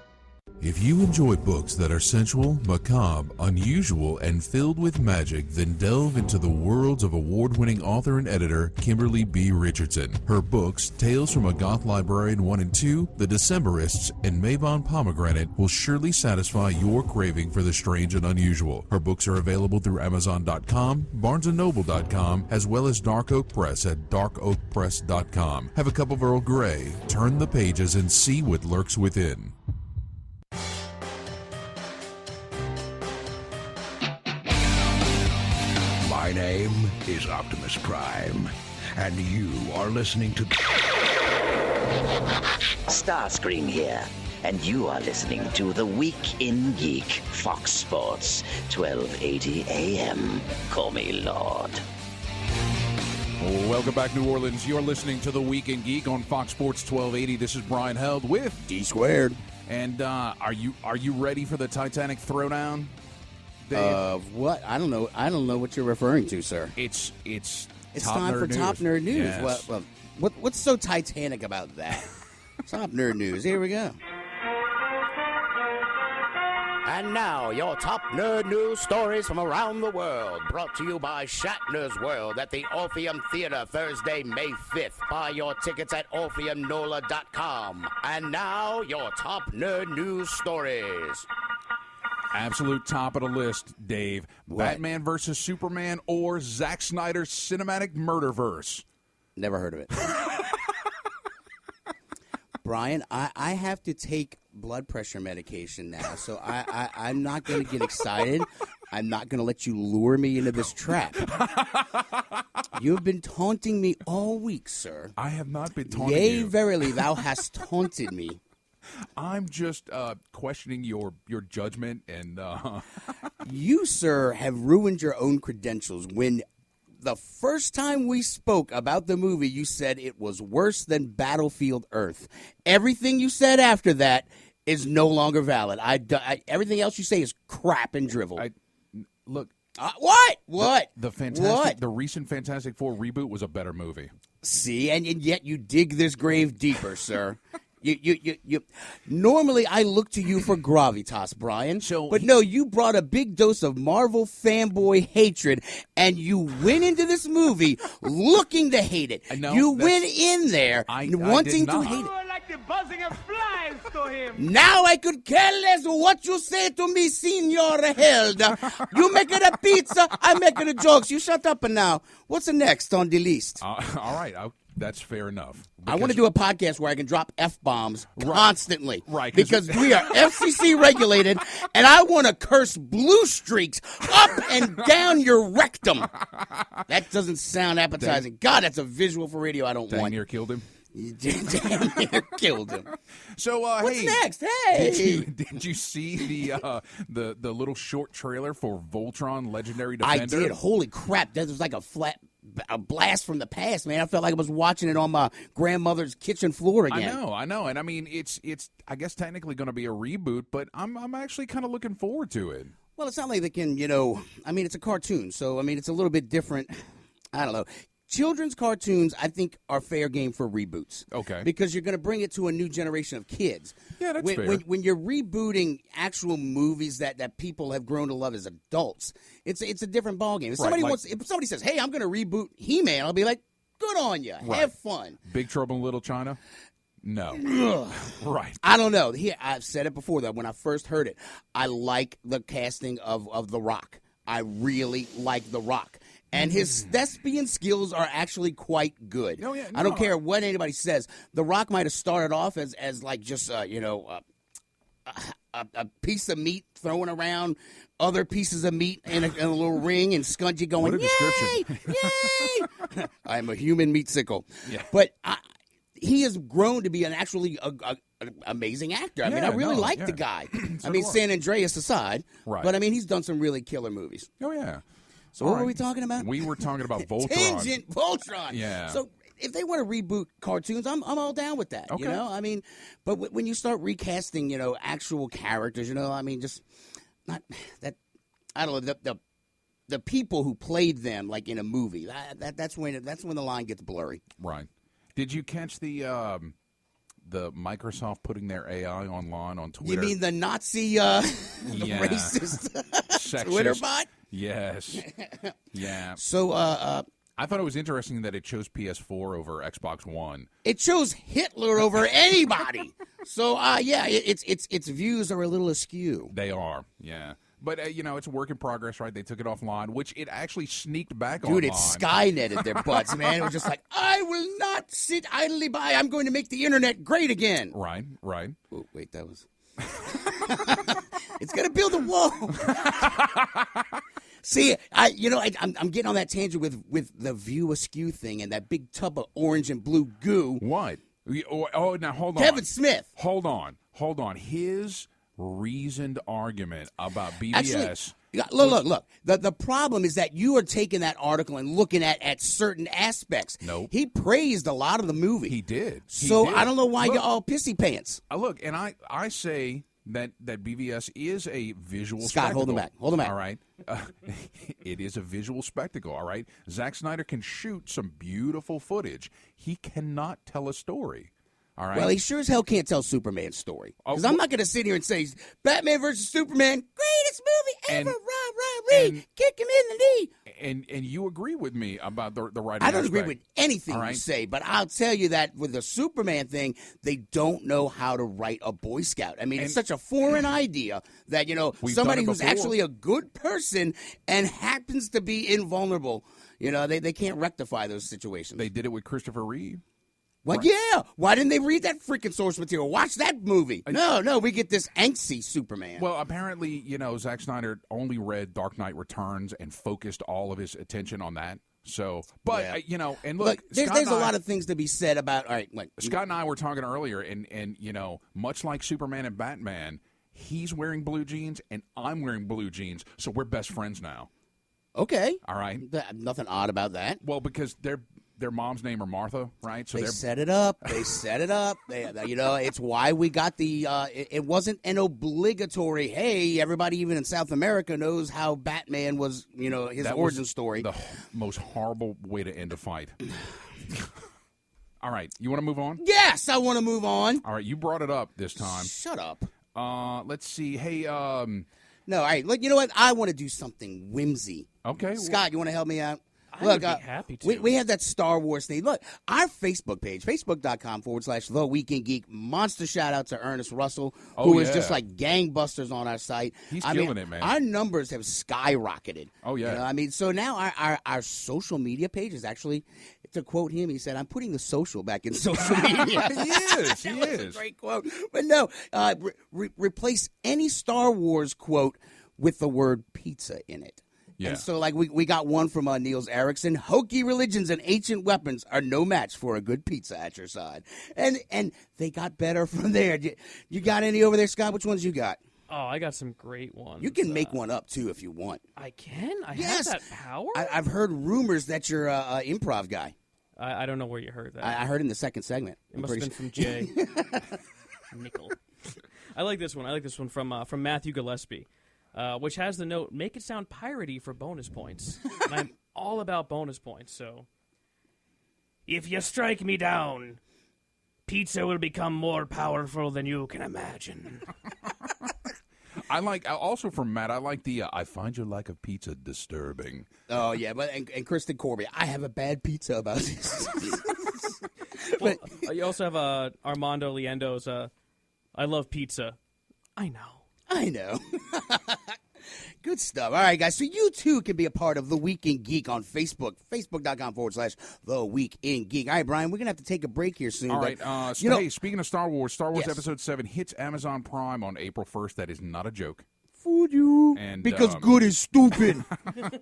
C: If you enjoy books that are sensual, macabre, unusual, and filled with magic, then delve into the worlds of award-winning author and editor Kimberly B. Richardson. Her books, Tales from a Goth Librarian 1 and 2, The Decemberists, and Mabon Pomegranate will surely satisfy your craving for the strange and unusual. Her books are available through Amazon.com, BarnesandNoble.com, as well as Dark Oak Press at darkoakpress.com. Have a cup of Earl Grey, turn the pages, and see what lurks within.
I: My name is Optimus Prime, and you are listening to
Y: Starscream here, and you are listening to The Week in Geek, Fox Sports, 1280 AM. Call me Lord.
C: Welcome back, New Orleans. You're listening to The Week in Geek on Fox Sports 1280. This is Brian Held with
S: D Squared.
C: And are you ready for the Titanic throwdown? Dave?
S: What? I don't know what you're referring to, sir.
C: It's
S: top time for
C: news.
S: Top Nerd News.
C: Yes.
S: Well, what's so Titanic about that? Top Nerd News. Here we go.
A: And now, your top nerd news stories from around the world, brought to you by Shatner's World at the Orpheum Theater, Thursday, May 5th. Buy your tickets at orpheumnola.com. And now, your top nerd news stories.
C: Absolute top of the list, Dave.
S: What?
C: Batman versus Superman or Zack Snyder's cinematic murderverse?
S: Never heard of it. Brian, I have to take blood pressure medication now, so I'm not going to get excited. I'm not going to let you lure me into this trap. You've been taunting me all week, sir.
C: I have not been taunting
S: Yea,
C: you.
S: verily, thou hast taunted me.
H: I'm just questioning your judgment and.
S: You, sir, have ruined your own credentials when. The first time we spoke about the movie, you said it was worse than Battlefield Earth. Everything you said after that is no longer valid. Everything else you say is crap and drivel.
H: Look.
S: What?
H: The recent Fantastic Four reboot was a better movie.
S: See, and yet you dig this grave deeper, sir. You. Normally, I look to you for gravitas, Brian. But no, you brought a big dose of Marvel fanboy hatred, and you went into this movie looking to hate it. You went in there wanting to hate it.
V: Like the buzzing of flies to him.
S: Now I could care less what you say to me, Senor Hilda. You make it a pizza, I make it a jokes. You shut up and now. What's the next on the list?
H: All right, that's fair enough.
S: I want to do a podcast where I can drop F-bombs constantly.
H: Right.
S: Because we are FCC regulated, and I want to curse blue streaks up and down your rectum. That doesn't sound appetizing. God, that's a visual for radio I don't want.
H: Dang near killed him.
S: Damn near killed him.
H: So,
S: what's next? Hey,
H: did you see the little short trailer for Voltron Legendary Defender?
S: I did. Holy crap! That was like a blast from the past, man. I felt like I was watching it on my grandmother's kitchen floor again.
H: I know, and I mean it's I guess technically going to be a reboot, but I'm actually kind of looking forward to it.
S: Well, it's not like they can, I mean, it's a cartoon, so I mean, it's a little bit different. I don't know. Children's cartoons, I think, are fair game for reboots.
H: Okay.
S: Because you're going to bring it to a new generation of kids.
H: Yeah, that's fair.
S: When you're rebooting actual movies that people have grown to love as adults, it's a different ballgame. If somebody says, hey, I'm going to reboot He-Man, I'll be like, good on you.
H: Right.
S: Have fun.
H: Big Trouble in Little China? No. Right.
S: I don't know. I've said it before, that when I first heard it, I like the casting of The Rock. I really like The Rock. And his thespian skills are actually quite good.
H: Oh, yeah,
S: I don't care what anybody says. The Rock might have started off as like just a piece of meat thrown around other pieces of meat in a little ring, and Skungy going,
H: what a description.
S: Yay! I'm a human meatsicle.
H: Yeah.
S: But he has grown to be an amazing actor. I mean, I really like the guy.
H: So
S: I mean,
H: do I.
S: San Andreas aside.
H: Right.
S: But I mean, he's done some really killer movies.
H: Oh, yeah.
S: So what were we talking about?
H: We were talking about Voltron.
S: Tangent Voltron.
H: Yeah.
S: So if they want to reboot cartoons, I'm all down with that.
H: Okay.
S: I mean, but when you start recasting, actual characters, I mean, just not that. I don't know the people who played them like in a movie. That's when the line gets blurry.
H: Right. Did you catch the Microsoft putting their AI online on Twitter?
S: You mean the Nazi, racist
H: Sexist.
S: Twitter bot?
H: Yes. Yeah.
S: So,
H: I thought it was interesting that it chose PS4 over Xbox One.
S: It chose Hitler over anybody. So, yeah, its views are a little askew.
H: They are, yeah. But, it's a work in progress, right? They took it offline, which it actually sneaked back online.
S: Dude, it Skynetted their butts, man. It was just like, I will not sit idly by. I'm going to make the internet great again.
H: Right.
S: Oh, wait, that was... It's going to build a wall. See, I'm getting on that tangent with the view askew thing and that big tub of orange and blue goo.
H: What? Oh, now hold on.
S: Kevin Smith.
H: Hold on. His reasoned argument about BBS.
S: Actually, look. The problem is that you are taking that article and looking at certain aspects.
H: Nope.
S: He praised a lot of the movie.
H: He did.
S: I don't know why you're all pissy pants.
H: Look, and I say that BVS is a visual
S: Scott,
H: spectacle.
S: hold him back.
H: All right. It is a visual spectacle, all right? Zack Snyder can shoot some beautiful footage. He cannot tell a story. All right.
S: Well, he sure as hell can't tell Superman's story. Because I'm not going to sit here and say Batman versus Superman, greatest movie ever, rah, Reed, kick him in the knee.
H: And you agree with me about the writing
S: I don't
H: aspect.
S: agree with anything you say, but I'll tell you that with the Superman thing, they don't know how to write a Boy Scout. I mean, it's such a foreign idea that, somebody who's actually a good person and happens to be invulnerable, they can't rectify those situations.
H: They did it with Christopher Reeve.
S: Well, yeah. Why didn't they read that freaking source material? Watch that movie. No, we get this angsty Superman.
H: Well, apparently, Zack Snyder only read Dark Knight Returns and focused all of his attention on that. So, but and look,
S: there's a lot of things to be said about. All right,
H: Scott and I were talking earlier, and much like Superman and Batman, he's wearing blue jeans and I'm wearing blue jeans, so we're best friends now.
S: Okay,
H: all right,
S: nothing odd about that.
H: Well, because their mom's name are Martha, right? So
S: they set it up. They set it up. It's why we got the. It wasn't an obligatory. Hey, everybody, even in South America, knows how Batman was. His origin story.
H: The most horrible way to end a fight. All right, you want to move on?
S: Yes, I want to move on.
H: All right, you brought it up this time.
S: Shut up.
H: Let's see. Hey,
S: no, all right. Look, you know what? I want to do something whimsy.
H: Okay,
S: Scott, you want to help me out?
F: I would be happy to.
S: We have that Star Wars thing. Look, our Facebook page, facebook.com/The Week in Geek. Monster shout out to Ernest Russell, who is just like gangbusters on our site.
H: He's killing it, man.
S: Our numbers have skyrocketed.
H: Oh, yeah.
S: So now our social media page is actually, to quote him, he said, I'm putting the social back in social media.
H: He is. He
S: is. A great quote. But no, replace any Star Wars quote with the word pizza in it.
H: Yeah.
S: And so, we got one from Niels Erikson. Hokey religions and ancient weapons are no match for a good pizza at your side. And they got better from there. You got any over there, Scott? Which ones you got?
F: Oh, I got some great ones.
S: You can make one up, too, if you want.
F: I can? I have that power?
S: I've heard rumors that you're an improv guy.
F: I don't know where you heard that.
S: I heard in the second segment.
F: It must have been from Jay. Nickel. I like this one. I like this one from Matthew Gillespie. Which has the note, make it sound piratey for bonus points. And I'm all about bonus points, so. If you strike me down, pizza will become more powerful than you can imagine.
H: Also from Matt, I like the, I find your lack of pizza disturbing.
S: Oh, yeah, and Kristen Corby, I have a bad pizza about this.
F: Well, you also have Armando Liendo's, I love pizza. I know.
S: Good stuff. All right, guys. So you, too, can be a part of The Week in Geek on Facebook. Facebook.com/The Week in Geek. All right, Brian, we're going to have to take a break here soon.
H: All right. Hey, speaking of Star Wars Episode 7 hits Amazon Prime on April 1st. That is not a joke.
S: Fooled you. Because good is stupid.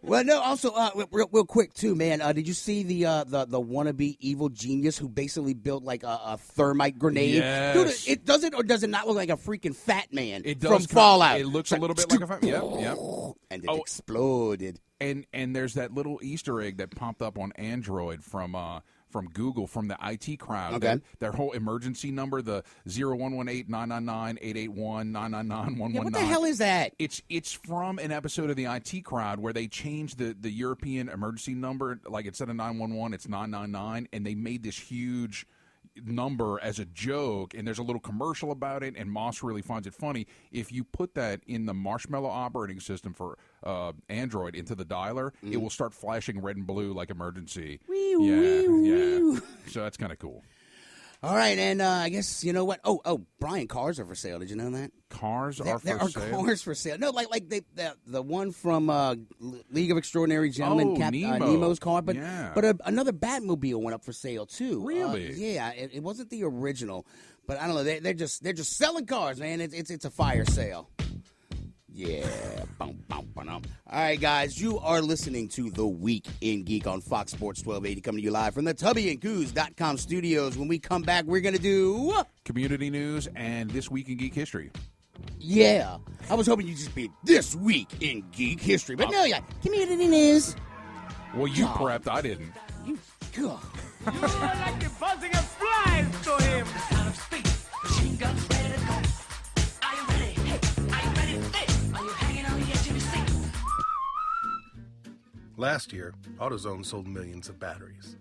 S: Well, no, also, real quick, too, man. Did you see the wannabe evil genius who basically built like a thermite grenade?
H: Yes.
S: Dude, does it not look like a freaking fat man
H: from
S: Fallout?
H: It looks a little bit like a fat man. Yep.
S: And it exploded.
H: And there's that little Easter egg that popped up on Android from Google, from the IT crowd.
S: Okay.
H: Their whole emergency number, the 0118-999-881-999-119.
S: Yeah, what the hell is that?
H: It's from an episode of the IT crowd where they changed the European emergency number. Like, instead of 911, it's 999, and they made this huge number as a joke, and there's a little commercial about it, and Moss really finds it funny. If you put that in the Marshmallow operating system for Android into the dialer, it will start flashing red and blue like emergency. Yeah. So that's kind of cool.
S: All right, and I guess, you know what? Oh, Brian, cars are for sale. Did you know that?
H: Cars are for sale?
S: There are cars for sale. No, like the one from League of Extraordinary Gentlemen, Nemo's car. But another Batmobile went up for sale, too.
H: Really?
S: Yeah, it wasn't the original. But I don't know. They're just selling cars, man. It's a fire sale. Yeah. All right, guys, you are listening to The Week in Geek on Fox Sports 1280, coming to you live from the TubbyandGoose.com studios. When we come back, we're going to do
H: community news and This Week in Geek History.
S: Yeah. I was hoping you'd just be This Week in Geek History, but no, yeah, community news.
H: Well, you prepped. I didn't.
V: You are like the buzzing of flies to him.
L: Last year, AutoZone sold millions of batteries.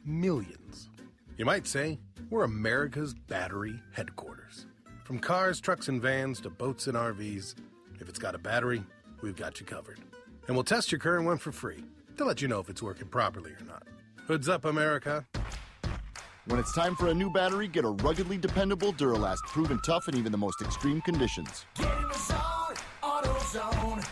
L: Millions. You might say, we're America's battery headquarters. From cars, trucks, and vans to boats and RVs, if it's got a battery, we've got you covered. And we'll test your current one for free to let you know if it's working properly or not. Hoods up, America.
M: When it's time for a new battery, get a ruggedly dependable Duralast, proven tough in even the most extreme conditions.
N: Get in the zone, AutoZone.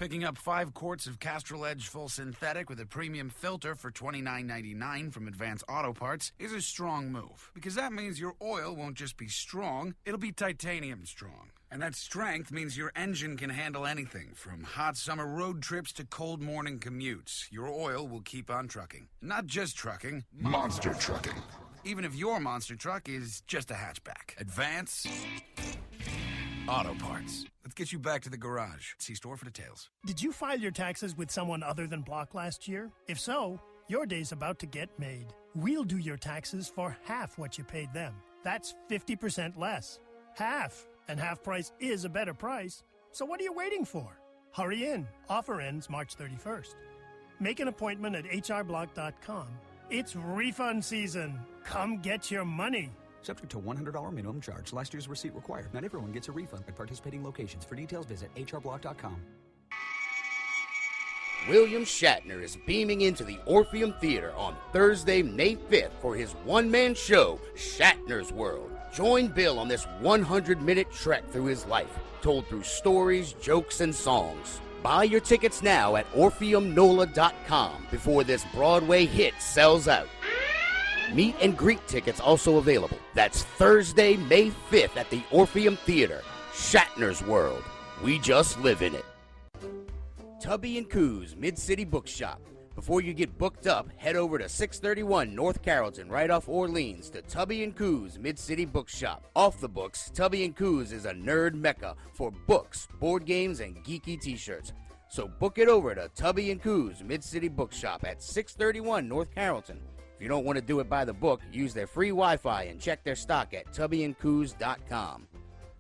B: Picking up 5 quarts of Castrol Edge Full Synthetic with a premium filter for $29.99 from Advance Auto Parts is a strong move, because that means your oil won't just be strong, it'll be titanium strong. And that strength means your engine can handle anything, from hot summer road trips to cold morning commutes. Your oil will keep on trucking. Not just trucking.
I: Monster trucking.
B: Even if your monster truck is just a hatchback. Advance Auto Parts. Let's get you back to the garage. See store for details.
D: Did you file your taxes with someone other than Block last year? If so, your day's about to get made. We'll do your taxes for half what you paid them. That's 50% less. Half. And half price is a better price. So what are you waiting for? Hurry in. Offer ends March 31st. Make an appointment at hrblock.com. It's refund season. Come get your money.
G: Subject to $100 minimum charge. Last year's receipt required. Not everyone gets a refund at participating locations. For details, visit hrblock.com.
A: William Shatner is beaming into the Orpheum Theater on Thursday, May 5th for his one-man show, Shatner's World. Join Bill on this 100-minute trek through his life, told through stories, jokes, and songs. Buy your tickets now at orpheumnola.com before this Broadway hit sells out. Meet and greet tickets also available. That's Thursday, May 5th at the Orpheum Theater. Shatner's World. We just live in it. Tubby & Coos Mid-City Bookshop. Before you get booked up, head over to 631 North Carrollton, right off Orleans, to Tubby & Coos Mid-City Bookshop. Off the books, Tubby & Coos is a nerd mecca for books, board games, and geeky t-shirts. So book it over to Tubby & Coos Mid-City Bookshop at 631 North Carrollton. If you don't want to do it by the book, use their free Wi-Fi and check their stock at tubbyandcoos.com.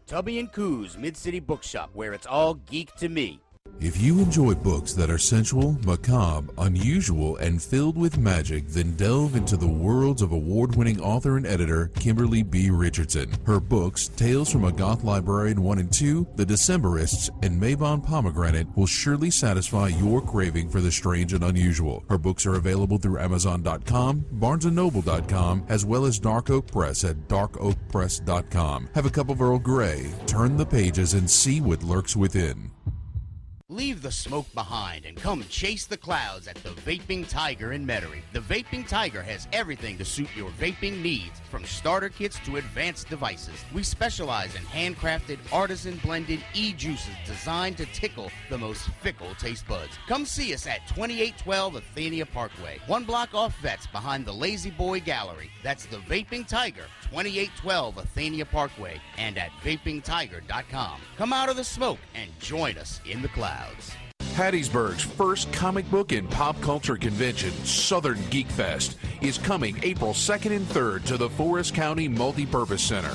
A: Tubby & Coos Mid-City Bookshop, where it's all geek to me.
C: If you enjoy books that are sensual, macabre, unusual, and filled with magic, then delve into the worlds of award-winning author and editor Kimberly B. Richardson. Her books, Tales from a Goth Librarian 1 and 2, The Decemberists, and Mabon Pomegranate will surely satisfy your craving for the strange and unusual. Her books are available through Amazon.com, BarnesandNoble.com, as well as Dark Oak Press at darkoakpress.com. Have a cup of Earl Grey, turn the pages, and see what lurks within.
A: Leave the smoke behind and come chase the clouds at the Vaping Tiger in Metairie. The Vaping Tiger has everything to suit your vaping needs, from starter kits to advanced devices. We specialize in handcrafted, artisan-blended e-juices designed to tickle the most fickle taste buds. Come see us at 2812 Athenia Parkway, 1 block off Vets behind the Lazy Boy Gallery. That's the Vaping Tiger, 2812 Athenia Parkway, and at vapingtiger.com. Come out of the smoke and join us in the clouds.
C: Hattiesburg's first comic book and pop culture convention, Southern Geek Fest, is coming April 2nd and 3rd to the Forest County Multipurpose Center.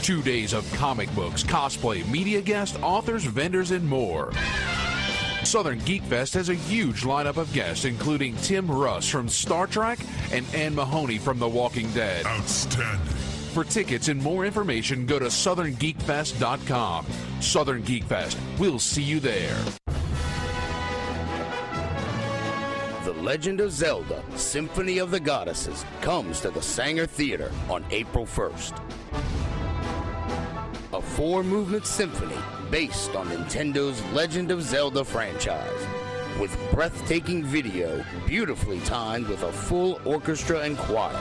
C: 2 days of comic books, cosplay, media guests, authors, vendors, and more. Southern Geek Fest has a huge lineup of guests, including Tim Russ from Star Trek and Anne Mahoney from The Walking Dead.
I: Outstanding.
C: For tickets and more information, go to southerngeekfest.com. Southern Geek Fest. We'll see you there.
A: The Legend of Zelda, Symphony of the Goddesses, comes to the Sanger Theater on April 1st. A 4-movement symphony based on Nintendo's Legend of Zelda franchise, with breathtaking video, beautifully timed with a full orchestra and choir.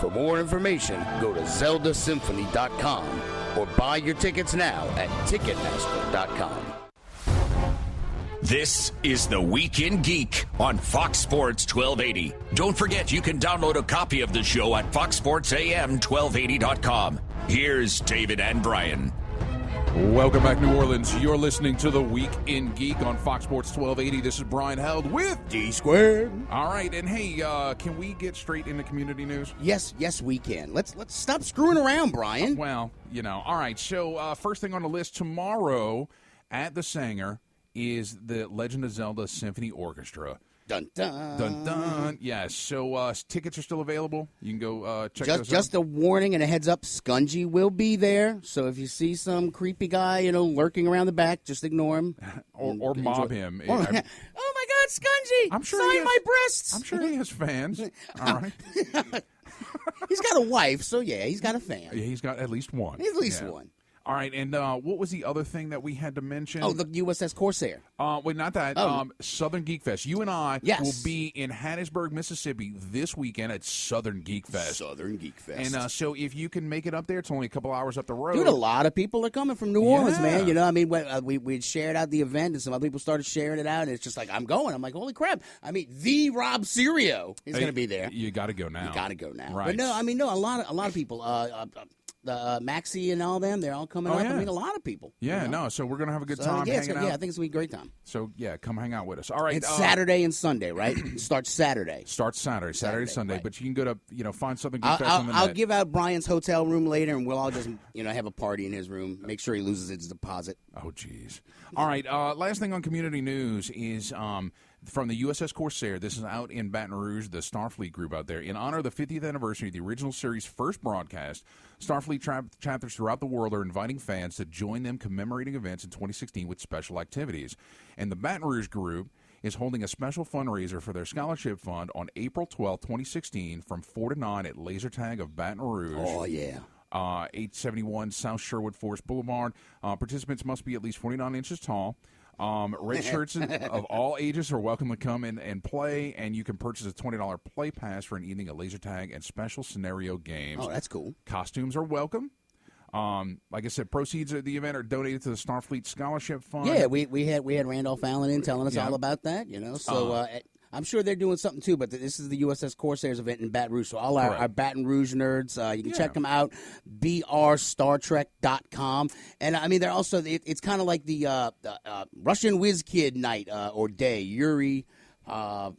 A: For more information, go to zeldasymphony.com or buy your tickets now at ticketmaster.com.
E: This is the Week in Geek on Fox Sports 1280. Don't forget you can download a copy of the show at foxsportsam1280.com. Here's David and Brian.
H: Welcome back, New Orleans. You're listening to the Week in Geek on Fox Sports 1280. This is Brian Held with
A: D Squared.
H: All right, and hey, can we get straight into community news?
A: Yes, we can. Let's stop screwing around, Brian.
H: Well, all right. So first thing on the list tomorrow at the Sanger is the Legend of Zelda Symphony Orchestra.
A: Dun, dun.
H: Dun, dun. Yes, so tickets are still available. You can go check those out.
A: Just a warning and a heads up, Skungy will be there. So if you see some creepy guy, lurking around the back, just ignore him.
H: or mob him.
A: Oh, my God, Skungy!
H: I'm sure
A: Sign my breasts!
H: I'm sure he has fans. All right.
A: He's got a wife, so yeah, he's got a fan.
H: Yeah, he's got at least one.
A: At least one.
H: All right, and what was the other thing that we had to mention?
S: Oh, the USS Corsair.
H: Wait, not that. Southern Geek Fest. You and I will be in Hattiesburg, Mississippi this weekend at Southern Geek Fest.
S: Southern Geek Fest.
H: And so if you can make it up there, it's only a couple hours up the road.
S: Dude, a lot of people are coming from New Orleans, man. You know, I mean, we shared out the event, and some other people started sharing it out, and it's just like, I'm going. I'm like, holy crap. I mean, the Rob Serio is going to be there.
H: You got to go now.
S: You got to go now.
H: Right.
S: But no, I mean, a lot of people. Maxie and all them, they're all coming up.
H: Yeah.
S: I mean, a lot of people.
H: Yeah,
S: you know?
H: no, so we're going to have a good time hanging out.
S: Yeah, I think it's going to be a great time.
H: So, yeah, come hang out with us. All right.
S: It's Saturday and Sunday, right? It starts Saturday.
H: Saturday, Sunday.
S: Right.
H: But you can go to, find something Geek Fest on the net.
S: I'll give out Brian's hotel room later, and we'll all just, have a party in his room. Make sure he loses his deposit.
H: Oh, jeez. All right, last thing on community news is from the USS Corsair. This is out in Baton Rouge, the Starfleet group out there. In honor of the 50th anniversary of the original series' first broadcast, Starfleet chapters throughout the world are inviting fans to join them commemorating events in 2016 with special activities. And the Baton Rouge group is holding a special fundraiser for their scholarship fund on April 12, 2016 from 4 to 9 at Laser Tag of Baton Rouge.
S: Oh, yeah.
H: 871 South Sherwood Forest Boulevard. Participants must be at least 49 inches tall. Red shirts of all ages are welcome to come in and play, and you can purchase a $20 play pass for an evening of laser tag and special scenario games.
S: Oh, that's cool.
H: Costumes are welcome. Like I said, proceeds of the event are donated to the Starfleet Scholarship Fund.
S: Yeah, we had Randolph Allen in telling us all about that, So I'm sure they're doing something too, but this is the USS Corsairs event in Baton Rouge. So all our Baton Rouge nerds, you can check them out, brstartrek.com. And I mean, they're also, it's kind of like the Russian Whiz Kid night or day. Yuri, the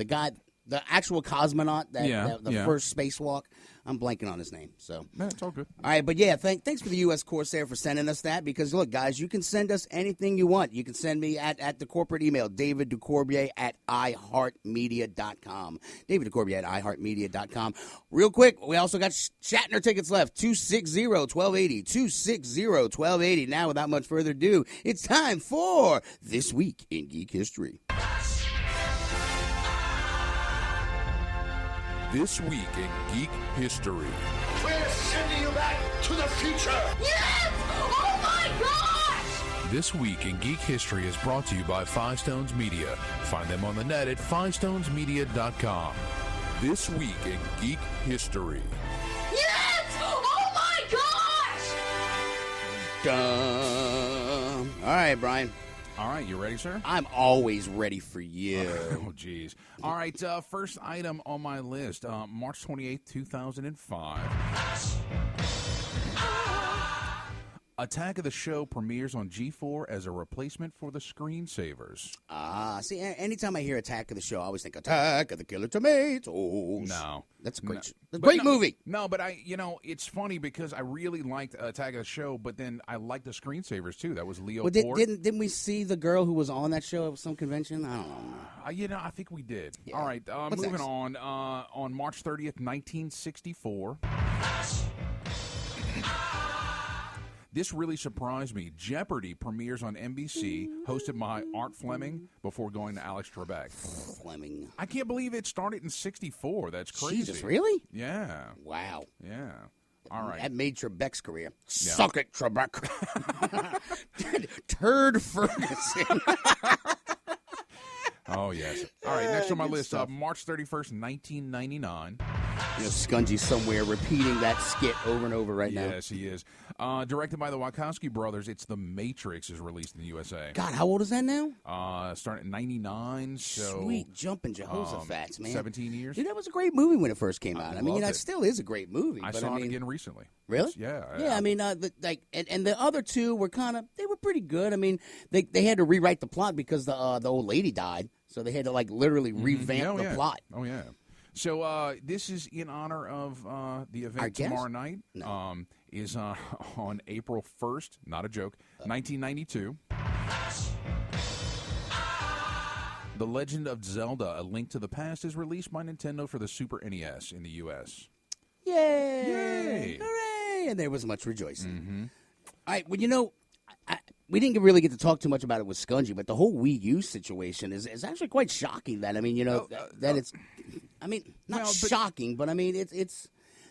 S: guy, the actual cosmonaut, the first spacewalk. I'm blanking on his name. So
H: it's all good.
S: All right, but yeah, thanks for the U.S. Corsair for sending us that, because look, guys, you can send us anything you want. You can send me at the corporate email, davidducourbier@iheartmedia.com. davidducourbier@iheartmedia.com. Real quick, we also got Shatner tickets left, 260-1280, 260-1280. Now, without much further ado, it's time for This Week in Geek History.
C: This Week in Geek History.
V: We're sending you back to the future! Yes! Oh my gosh!
C: This Week in Geek History is brought to you by Five Stones Media. Find them on the net at fivestonesmedia.com. This Week in Geek History.
V: Yes! Oh my gosh!
S: Dun. All right, Brian.
H: All right, you ready, sir?
S: I'm always ready for you.
H: Oh, jeez. All right, first item on my list, March 28th, 2005. Attack of the Show premieres on G4 as a replacement for the screensavers.
S: See, anytime I hear Attack of the Show, I always think Attack of the Killer Tomatoes.
H: No.
S: That's a great movie.
H: No, but it's funny because I really liked Attack of the Show, but then I liked the screensavers too. That was Leo Ford.
S: Didn't we see the girl who was on that show at some convention? I don't know.
H: I think we did.
S: Yeah.
H: All right, moving
S: next?
H: on March 30th, 1964. This really surprised me. Jeopardy premieres on NBC, hosted by Art Fleming, before going to Alex Trebek.
S: Fleming.
H: I can't believe it started in 64. That's crazy.
S: Jesus, really?
H: Yeah.
S: Wow.
H: Yeah. All right.
S: That made Trebek's career. Yeah. Suck it, Trebek. Turd Ferguson.
H: Oh, yes. All right, next on my list, March 31st, 1999.
S: Skungy somewhere repeating that skit over and over right now.
H: Yes, he is. Directed by the Wachowski brothers, it's The Matrix is released in the USA.
S: God, how old is that now?
H: Starting in 99, so...
S: Sweet jumping Jehoshaphat's, man.
H: 17 years.
S: Dude, that was a great movie when it first came out. I mean, it still is a great movie.
H: I saw it again recently.
S: Really?
H: Yeah.
S: Yeah, I mean, and the other two were they were pretty good. I mean, they had to rewrite the plot because the old lady died, so they had to literally revamp the plot.
H: Oh yeah. So this is in honor of the event tomorrow night.
S: No.
H: Is on April 1st. Not a joke. 1992. The Legend of Zelda: A Link to the Past is released by Nintendo for the Super NES in the U.S.
S: Yay! Hooray! And there was much rejoicing. Mm-hmm. All right, well, we didn't really get to talk too much about it with Skungy, but the whole Wii U situation is actually quite shocking. That that it's, not shocking, but I mean it's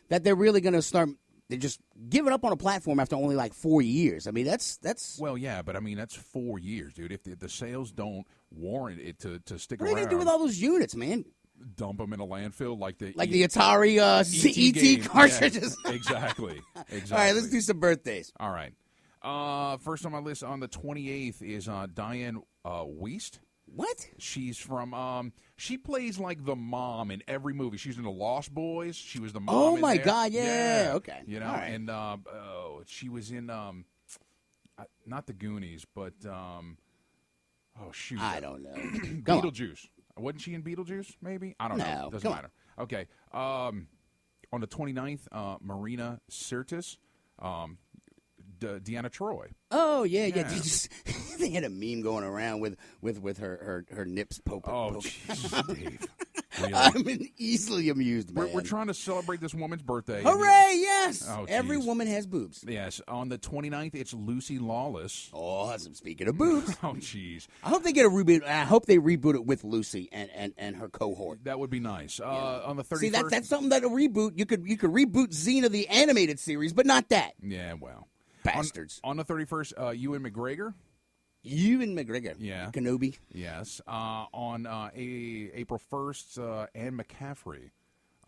S: that they're really going to start they're just giving up on a platform after only like 4 years. I mean, that's
H: well, yeah, but I mean that's 4 years, dude. If the sales don't warrant it to stick
S: what
H: around,
S: are they gonna do with all those units, man?
H: Dump them in a landfill like the
S: Atari ET cartridges.
H: Yeah, exactly.
S: All right, let's do some birthdays.
H: All right. First on my list on the 28th is Diane Wiest.
S: What?
H: She's from she plays like the mom in every movie. She's in The Lost Boys. She was the mom.
S: Oh
H: in
S: my
H: there.
S: God, yeah. Okay.
H: You know,
S: all right.
H: and she was in not The Goonies, but oh shoot.
S: I don't know.
H: Beetlejuice. Wasn't she in Beetlejuice, maybe? I don't know. Doesn't matter.
S: On.
H: Okay. On the 29th, Marina Sirtis. Deanna Troi.
S: Oh yeah. They had a meme going around with her nips poking.
H: Oh, jeez, Dave. Really?
S: I'm easily amused, man.
H: We're trying to celebrate this woman's birthday.
S: Hooray! Yes.
H: Oh,
S: every woman has boobs.
H: Yes. On the 29th, it's Lucy Lawless.
S: Oh, speaking of boobs.
H: Oh, jeez.
S: I hope they get a reboot. I hope they reboot it with Lucy and her cohort.
H: That would be nice. On the 31st.
S: See, that's something that a reboot. You could reboot Xena the animated series, but not that.
H: Yeah, well.
S: Bastards.
H: On the 31st, Ewan McGregor.
S: Ewan McGregor.
H: Yeah.
S: Kenobi.
H: Yes. On April 1st, Anne McCaffrey.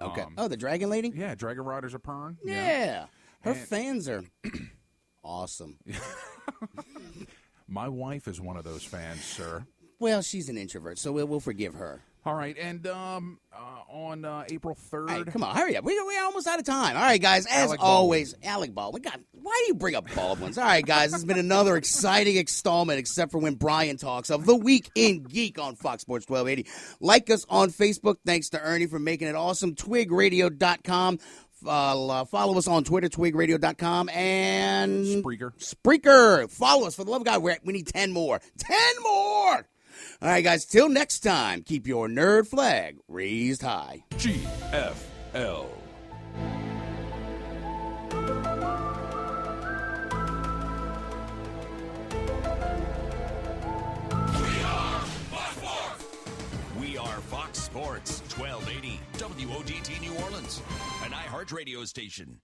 S: Okay. The Dragon Lady?
H: Yeah, Dragon Riders of Pern.
S: Yeah. Her fans are awesome.
H: My wife is one of those fans, sir.
S: Well, she's an introvert, so we'll forgive her.
H: All right, and on April 3rd...
S: Hey, come on, hurry up. We're almost out of time. All right, guys, as always, Alec Baldwin. God, why do you bring up Baldwins? All right, guys, it's been another exciting installment, except for when Brian talks, of The Week in Geek on Fox Sports 1280. Like us on Facebook. Thanks to Ernie for making it awesome. TwigRadio.com. Follow us on Twitter, TwigRadio.com, and... Spreaker. Follow us, for the love of God. We need 10 more. 10 more! All right, guys, till next time, keep your nerd flag raised high.
H: GFL.
E: We are Fox Sports 1280, WODT New Orleans, an iHeart radio station.